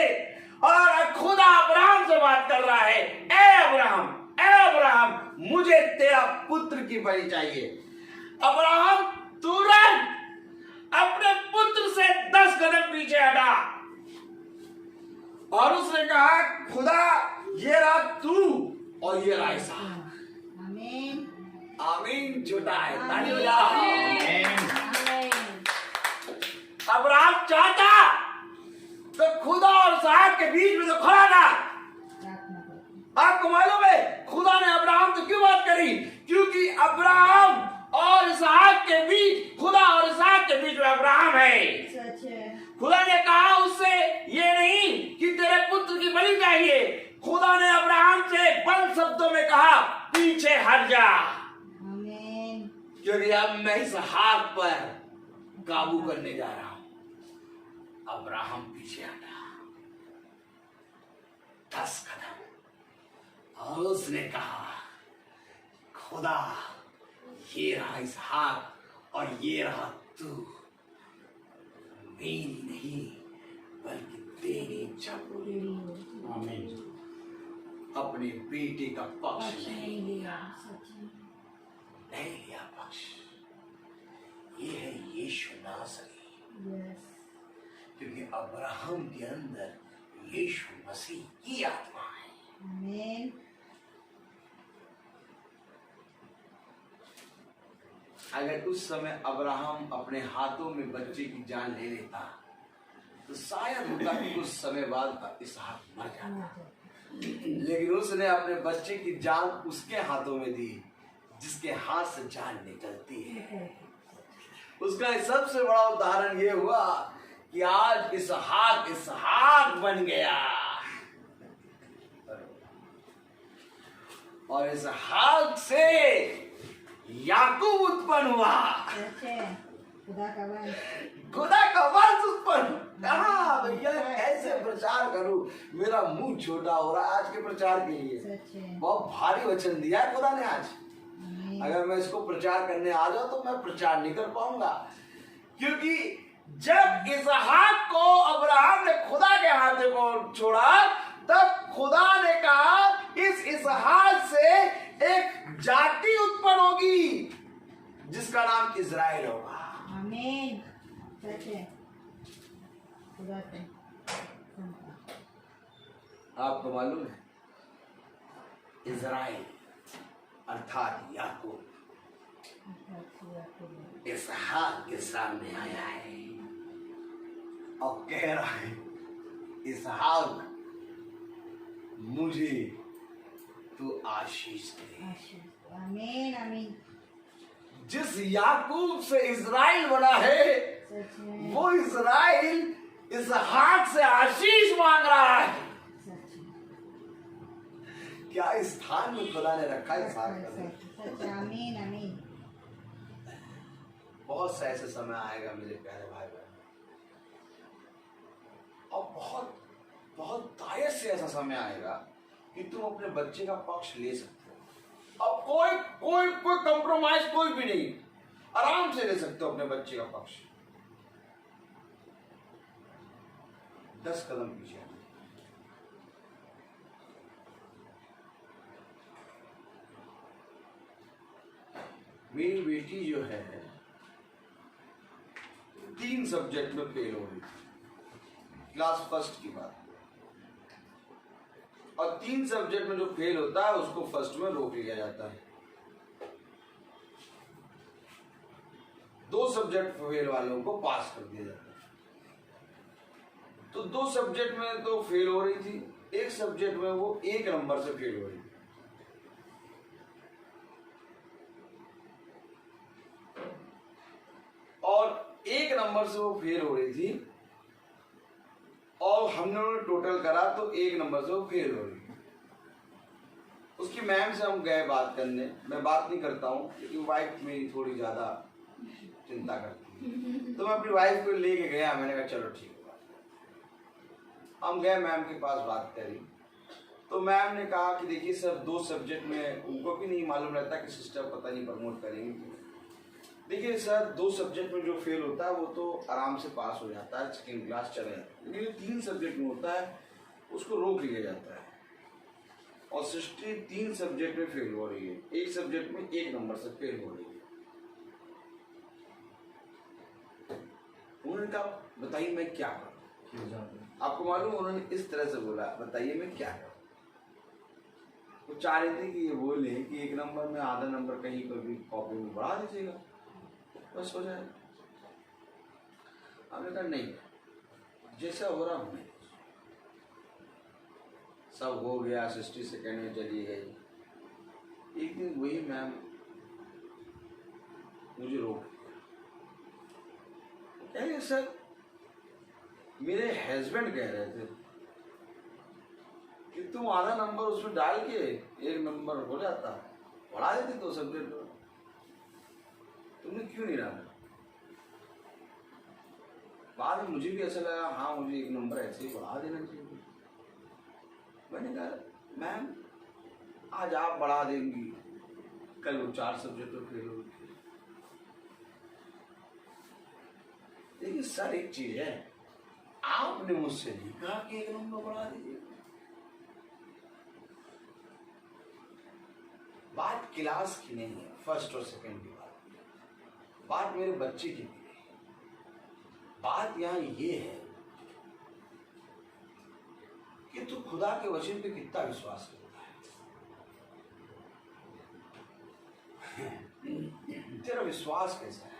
और खुदा अब्राहम से बात कर रहा है, ए अब्राहम, ए अब्राहम, मुझे तेरा पुत्र की बलि चाहिए। अब्राहम तुरंत अपने पुत्र से 10 कदम पीछे हटा और उसने कहा खुदा, ये रहा तू और ये रहा इसहाक। आमीन। झूठा है, ताली बजाओ। अब्राहम चाहता तो खुदा और इसहाक के बीच में तो खड़ा था। आपको मालूम है खुदा ने अब्राहम से क्यों बात करी? क्योंकि अब्राहम और इसहाक के बीच, खुदा और इसहाक के बीच में अब्राहम है। खुदा ने कहा उससे ये नहीं कि तेरे पुत्र की बलि चाहिए, खुदा ने अब्राहम से बंद शब्दों में कहा पीछे हट जा, क्योंकि अब मैं इसहाक पर काबू करने जा रहा हूं। अब्राहम पीछे हटा 10 कदम और उसने कहा खुदा, ये रहा इसहाक और ये रहा तू, मेरी नहीं बल्कि तेरी जबूरी। आमीन। अपने बेटे का पक्ष नहीं लिया पक्ष। ये है यीशु नासरी, क्योंकि अब्राहम के अंदर यीशु मसीह की आत्मा है। अगर उस समय अब्राहम अपने हाथों में बच्चे की जान ले लेता तो शायद होता कि कुछ समय बाद इसहाक मर जाता, लेकिन उसने अपने बच्चे की जान उसके हाथों में दी जिसके हाथ से जान निकलती है। उसका सबसे बड़ा उदाहरण ये हुआ कि आज इसहाक बन गया और इसहाक से याकूब उत्पन्न हुआ, खुदा का वंश उत्पन्न। कहा भैया कैसे प्रचार करूं, मेरा मुंह छोटा हो रहा है आज के प्रचार के लिए। बहुत भारी वचन दिया है खुदा ने आज, अगर मैं इसको प्रचार करने आ जाऊं तो मैं प्रचार नहीं कर पाऊंगा, क्योंकि जब इसहाक को अब्राहम ने खुदा के हाथ को छोड़ा, तब खुदा ने कहा इस इसहाक से एक जाति उत्पन्न होगी जिसका नाम इजराइल होगा। आमीन। सच है। खुदा से। आपको मालूम है, इजराइल अर्थात याकूब इसहाक के सामने आया है और कह रहा है, इसहाक मुझे तू आशीष दे। आमीन आमीन। जिस याकूब से इजराइल बना है, सच है। वो इजराइल इसहाक से आशीष मांग रहा है। सच है। क्या इस स्थान में खुदा ने रखा है इसहाक का नाम? सच। आमीन आमीन। बहुत सा ऐसे समय आएगा मेरे प्यारे भाई बहन, और बहुत बहुत दायज से ऐसा समय आएगा कि तुम अपने बच्चे का पक्ष ले सकते हो। अब कोई कोई कोई कंप्रोमाइज कोई भी नहीं, आराम से ले सकते हो अपने बच्चे का पक्ष। 10 कदम पीछे। मेरी बेटी जो है 3 सब्जेक्ट में फेल हो रही थी, क्लास फर्स्ट की बात। और 3 सब्जेक्ट में जो फेल होता है उसको फर्स्ट में रोक लिया जाता है। 2 सब्जेक्ट फेल वालों को पास कर दिया जाता है। तो 2 सब्जेक्ट में तो फेल हो रही थी, 1 सब्जेक्ट में वो 1 नंबर से फेल हो रही थी। और 1 नंबर से वो फेल हो रही थी, और हमने टोटल करा तो 1 नंबर से वो फेल हो रही थी। उसकी मैम से हम गए बात करने। मैं बात नहीं करता हूँ क्योंकि वाइफ मेरी थोड़ी ज्यादा चिंता करती है, तो मैं अपनी वाइफ को लेके गया। मैंने कहा चलो ठीक है। हम गए मैम के पास, बात करी तो मैम ने कहा कि देखिए सर 2 सब्जेक्ट में उनको भी नहीं मालूम रहता कि सिस्टर पता नहीं प्रमोट करेंगे। देखिए सर 2 सब्जेक्ट में जो फेल होता है वो तो आराम से पास हो जाता है, सेकेंड क्लास चले जाता है, लेकिन 3 सब्जेक्ट में होता है उसको रोक लिया जाता है। और सृष्टि 3 सब्जेक्ट में फेल हो रही है, 1 सब्जेक्ट में 1 नंबर से फेल हो रही है। उन्होंने कहा बताइए मैं क्या करूं। आपको मालूम उन्होंने इस तरह से बोला, बताइए मैं क्या करूं। वो चाह रहे थे कि ये बोले कि 1 नंबर में आधा नंबर कहीं पर भी कॉपी में बढ़ा दीजिएगा, बस हो जाए। हमने कहा नहीं, जैसा हो रहा होने। सब हो गया, सृष्टि सेकेंड में चली गई। एक दिन वही मैम मुझे रोक दिया। सर मेरे हस्बैंड कह रहे थे कि तुम आधा नंबर उसमें डाल के 1 नंबर हो जाता, बढ़ा देते 2 सब्जेक्ट में, तुमने क्यों नहीं डाला। बाद में मुझे भी ऐसा लगा, हाँ मुझे 1 नंबर ऐसे ही बढ़ा देना चाहिए। मैंने कहा मैम आज आप बढ़ा देंगी, कल वो 4 सब्जेक्ट में फेल होगी। लेकिन सर एक चीज है, आपने मुझसे नहीं कहा कि 1 नंबर बढ़ा दीजिए। बात क्लास की नहीं है, फर्स्ट और सेकंड की बात मेरे बच्चे की भी है। बात यहाँ ये है कि तू खुदा के वचन पे कितना विश्वास करता है। तेरा विश्वास कैसा है।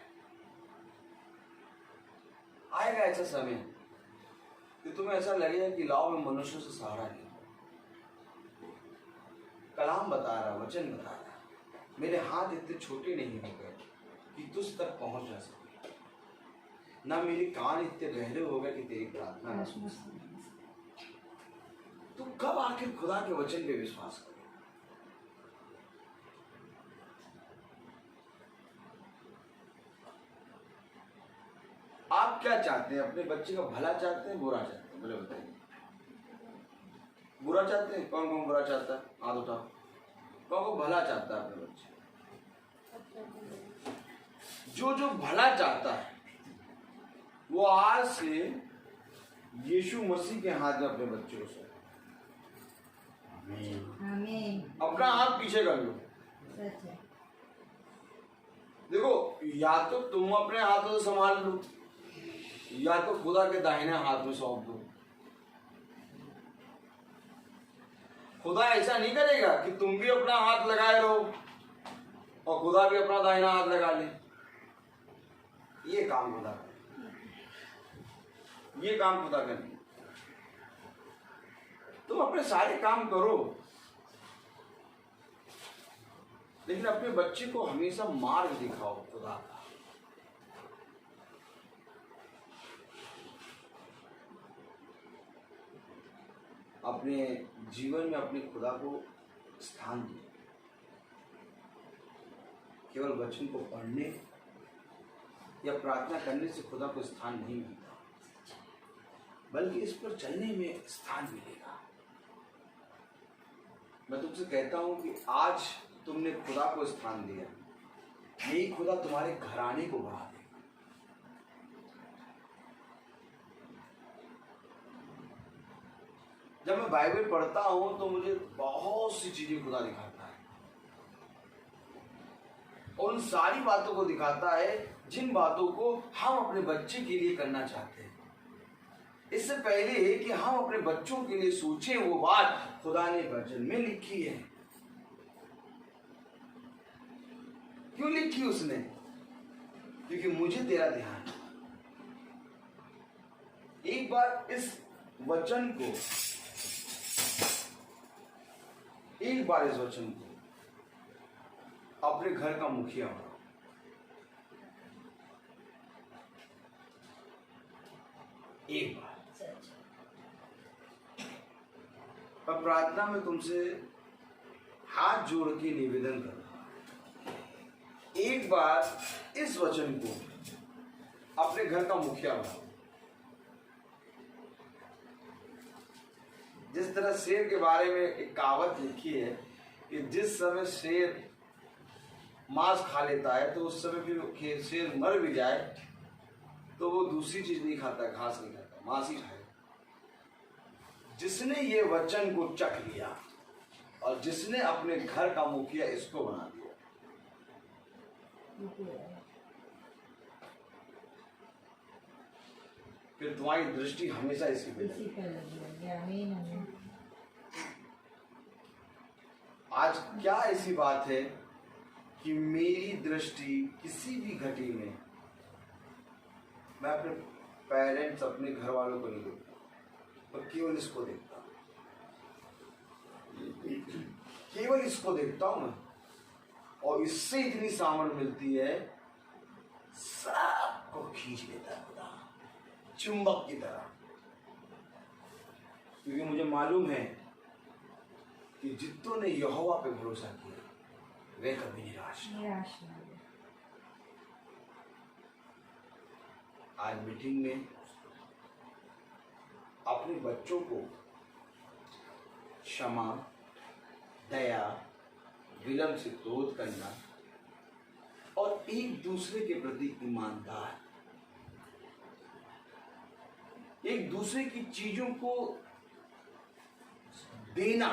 आएगा ऐसा समय कि तुम्हें ऐसा लगेगा कि लाओ में मनुष्य से सहारा नहीं। कलाम बता रहा, वचन बता रहा, मेरे हाथ इतने छोटे नहीं हो गए कि तुझ तक पहुंच जा सके, ना मेरे कान इतने गहरे हो गए कि तेरी प्रार्थना न सुन सके। तो कब आखिर खुदा के वचन पे विश्वास करें। आप क्या चाहते हैं, अपने बच्चे का भला चाहते हैं, बुरा चाहते हैं, बोले बताइए। बुरा चाहते हैं, कौन कौन बुरा चाहता है, हाथ उठाओ। कौन कौन भला चाहता है अपने बच्चे। जो जो भला चाहता है वो आज से यीशु मसीह के हाथ में अपने बच्चे को सौंप। आमीन। अपना हाथ पीछे कर लो। सच है। देखो, या तो तुम अपने हाथों से संभाल लो, या तो खुदा के दाहिने हाथ में सौंप दो। खुदा ऐसा नहीं करेगा कि तुम भी अपना हाथ लगाए रहो और खुदा भी अपना दाहिना हाथ लगा ले। ये काम खुदा करे, ये काम खुदा करे। तुम अपने सारे काम करो, लेकिन अपने बच्चे को हमेशा मार्ग दिखाओ खुदा का। अपने जीवन में अपने खुदा को स्थान दो। केवल वचन को पढ़ने या प्रार्थना करने से खुदा को स्थान नहीं मिलता, बल्कि इस पर चलने में स्थान मिलेगा। मैं तुमसे कहता हूं कि आज तुमने खुदा को स्थान दिया, यही खुदा तुम्हारे घराने को बढ़ा देगा। जब मैं बाइबल पढ़ता हूं तो मुझे बहुत सी चीजें खुदा दिखाता है, और उन सारी बातों को दिखाता है जिन बातों को हम अपने बच्चे के लिए करना चाहते हैं। इससे पहले कि हम अपने बच्चों के लिए सोचें, वो बात खुदा ने वचन में लिखी है। क्यों लिखी उसने? क्योंकि मुझे तेरा ध्यान है। एक बार इस वचन को अपने घर का मुखिया बनाओ। एक बार और प्रार्थना में तुमसे हाथ जोड़ के निवेदन करना, एक बार इस वचन को अपने घर का मुखिया बनाओ। जिस तरह शेर के बारे में एक कहावत लिखी है कि जिस समय शेर मांस खा लेता है तो उस समय फिर शेर मर भी जाए तो वो दूसरी चीज नहीं खाता, घास नहीं खाता, मांस ही खाएगा। जिसने ये वचन को चख लिया और जिसने अपने घर का मुखिया इसको बना दिया, फिर तुम्हारी दृष्टि हमेशा इसी पे लगी। आज क्या ऐसी बात है कि मेरी दृष्टि किसी भी घटी में, मैं अपने पेरेंट्स, अपने घर वालों को नहीं देखता, पर केवल इसको देखता हूं, केवल इसको देखता हूं मैं, और इससे इतनी सामर्थ मिलती है, सबको खींच लेता है खुदा चुंबक की तरह। क्योंकि मुझे मालूम है कि जितनों ने यहोवा पे भरोसा किया वे कभी निराश नहीं। आज मीटिंग में अपने बच्चों को क्षमा, दया, विनम्र से क्रोध करना और एक दूसरे के प्रति ईमानदार, एक दूसरे की चीजों को देना।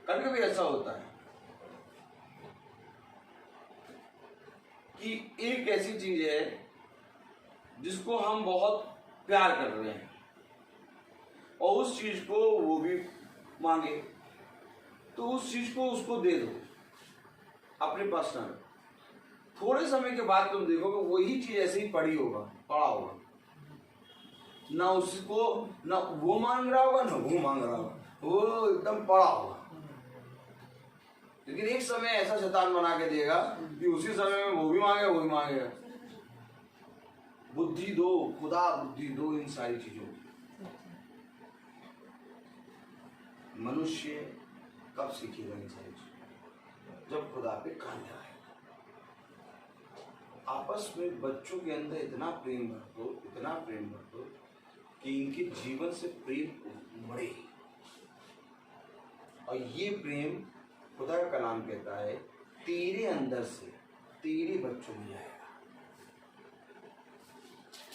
कभी कभी ऐसा होता है कि एक ऐसी चीज है जिसको हम बहुत प्यार कर रहे हैं और उस चीज को वो भी मांगे, तो उस चीज को उसको दे दो, अपने पास ना। थोड़े समय के बाद तुम देखोगे वही चीज ऐसे ही पड़ा होगा, ना उसको, ना वो मांग रहा होगा ना वो मांग रहा होगा, वो एकदम पड़ा होगा। लेकिन एक समय ऐसा शैतान बना के देगा कि उसी समय में वो भी मांगेगा। बुद्धि दो, खुदा बुद्धि दो इन सारी चीजों की। मनुष्य कब सीखेगा इन सारी चीजों? जब खुदा पे कान लगाएगा। आपस में बच्चों के अंदर इतना प्रेम भर दो कि इनके जीवन से प्रेम बढ़े, और ये प्रेम खुदा का कलाम कहता है तेरे अंदर से तेरे बच्चों में जाएगा।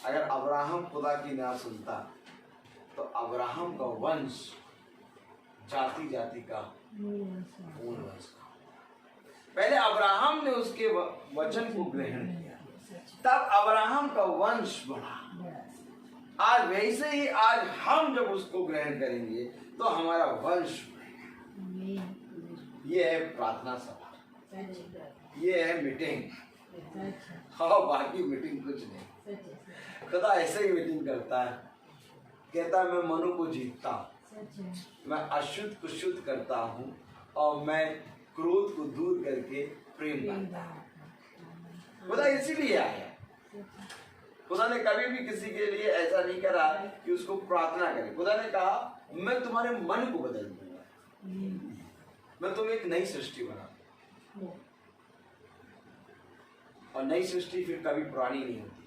अगर अब्राहम खुदा की ना सुनता तो अब्राहम का वंश जाति जाति का मूल वंश था। पहले अब्राहम ने उसके वचन को ग्रहण किया, तब अब्राहम का वंश बढ़ा। आज वैसे ही आज हम जब उसको ग्रहण करेंगे तो हमारा वंश बढ़ेगा। ये है प्रार्थना सभा, ये है मीटिंग। हाँ, बाकी मीटिंग कुछ नहीं। खुदा ऐसे ही मीटिंग करता है, कहता है मैं मनु को जीतता हूँ, मैं अशुद्ध को शुद्ध करता हूँ और मैं क्रोध को दूर करके प्रेम लाता हूँ। खुदा इसीलिए आया। खुदा ने कभी भी किसी के लिए ऐसा नहीं करा कि उसको प्रार्थना करे। खुदा ने कहा मैं तुम्हारे मन को बदल दूंगा, मैं तुम्हें एक नई सृष्टि बना दूंगा। और नई सृष्टि फिर कभी पुरानी नहीं होती,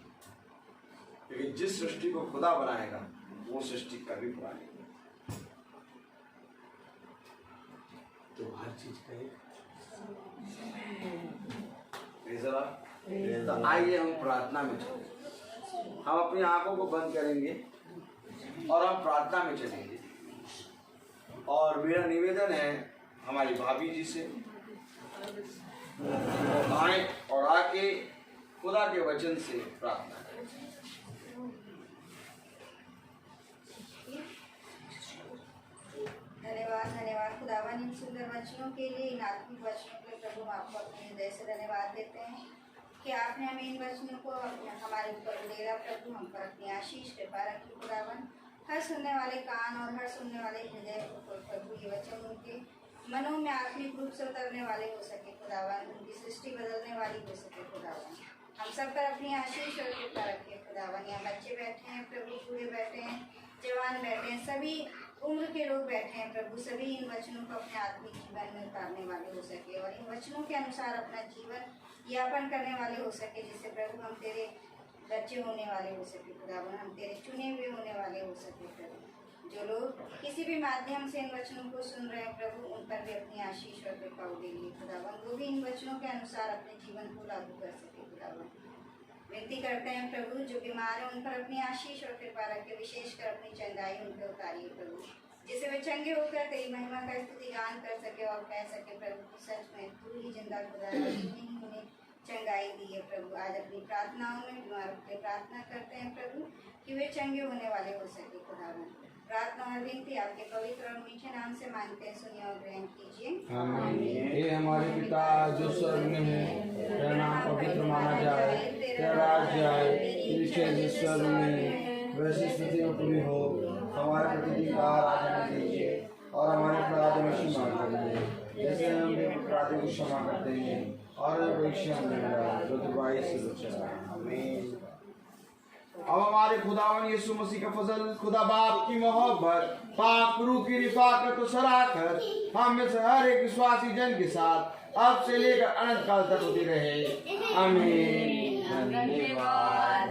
क्योंकि जिस सृष्टि को खुदा बनाएगा वो सृष्टि कभी पुरानी नहीं। तो हर चीज का एक तो आइए हम प्रार्थना में चलें। हम अपनी आंखों को बंद करेंगे और हम प्रार्थना में चलेंगे। और मेरा निवेदन है हमारी भाभी जी से, आए और आके खुदा के वचन से प्रार्थना करें। धन्यवाद धन्यवाद खुदावन इन सुंदर वचनों के लिए, इन आत्मिक वचनों के प्रभु आपको अपने हृदय से धन्यवाद देते हैं कि आपने हमें इन वचनों को हमारे ऊपर उड़ेला। प्रभु हम पर अपनी आशीष कृपा रखी खुदावन। हर सुनने वाले कान और हर सुनने वाले हृदय को प्रभु ये वचन उनके मनों में आत्मिक रूप से उतरने वाले हो सके खुदावन, उनकी सृष्टि बदलने वाली हो सके खुदावन। हम सब पर अपनी आशीष और कृपा रखे खुदावन। यहाँ बच्चे बैठे हैं प्रभु, बूढ़े बैठे हैं, जवान बैठे हैं, सभी उम्र के लोग बैठे हैं प्रभु। सभी इन वचनों को अपने आत्मिक जीवन में उतारने वाले हो सके और इन वचनों के अनुसार अपना जीवन यापन करने वाले हो सके, जिससे प्रभु हम तेरे बच्चे होने वाले हो सके खुदावन, हम तेरे चुने हुए होने वाले हो सके प्रभु। जो लोग किसी भी माध्यम से इन वचनों को सुन रहे हैं प्रभु, उन पर भी अपनी आशीष और कृपा उड़ेगी खुदावन। वो भी इन वचनों के अनुसार अपने जीवन को लागू कर सके खुदावन। विनती करते हैं प्रभु, जो बीमार है उन पर अपनी आशीष और कृपा रखे, विशेषकर अपनी चंगाई उन पर उतारिए प्रभु, जिससे वे चंगे होकर तेरी महिमा का स्तुति गान कर सके और कह सके प्रभु सच में तू ही जिंदा खुदा है, तूने ही उन्हें चंगाई दी है प्रभु। आज अपनी प्रार्थनाओं में बीमारों के प्रार्थना करते हैं प्रभु कि वे चंगे होने वाले हो सके खुदावन। प्रार्थना और विनती आपके पवित्र और मीठे नाम से मांगते हैं, सुनिए और ग्रहण कीजिए। आमीन। हे हमारे पिता जो स्वर्ग में है, तेरा नाम पवित्र माना जाए, तेरा राज्य आए, तेरी इच्छा जिस स्वर्ग में है वैसे पृथ्वी में पूरी हो। हमारे प्रतिदिन का आहार आज हमें दीजिए और हमारे अपराधों में क्षमा कर दीजिए जैसे हम भी अपराधियों को क्षमा करते हैं, और परीक्षा में न डालो जो दुर्भाग्य से बचा। आमीन। अब हमारे खुदावन यीशु मसीह का फजल, खुदा बाप की मोहब्बत, पाक रूह की रिफाकत और शराकत हम में से हर एक विश्वासी जन के साथ अब से लेकर अनंत काल तक होती रहे। आमीन। धन्यवाद।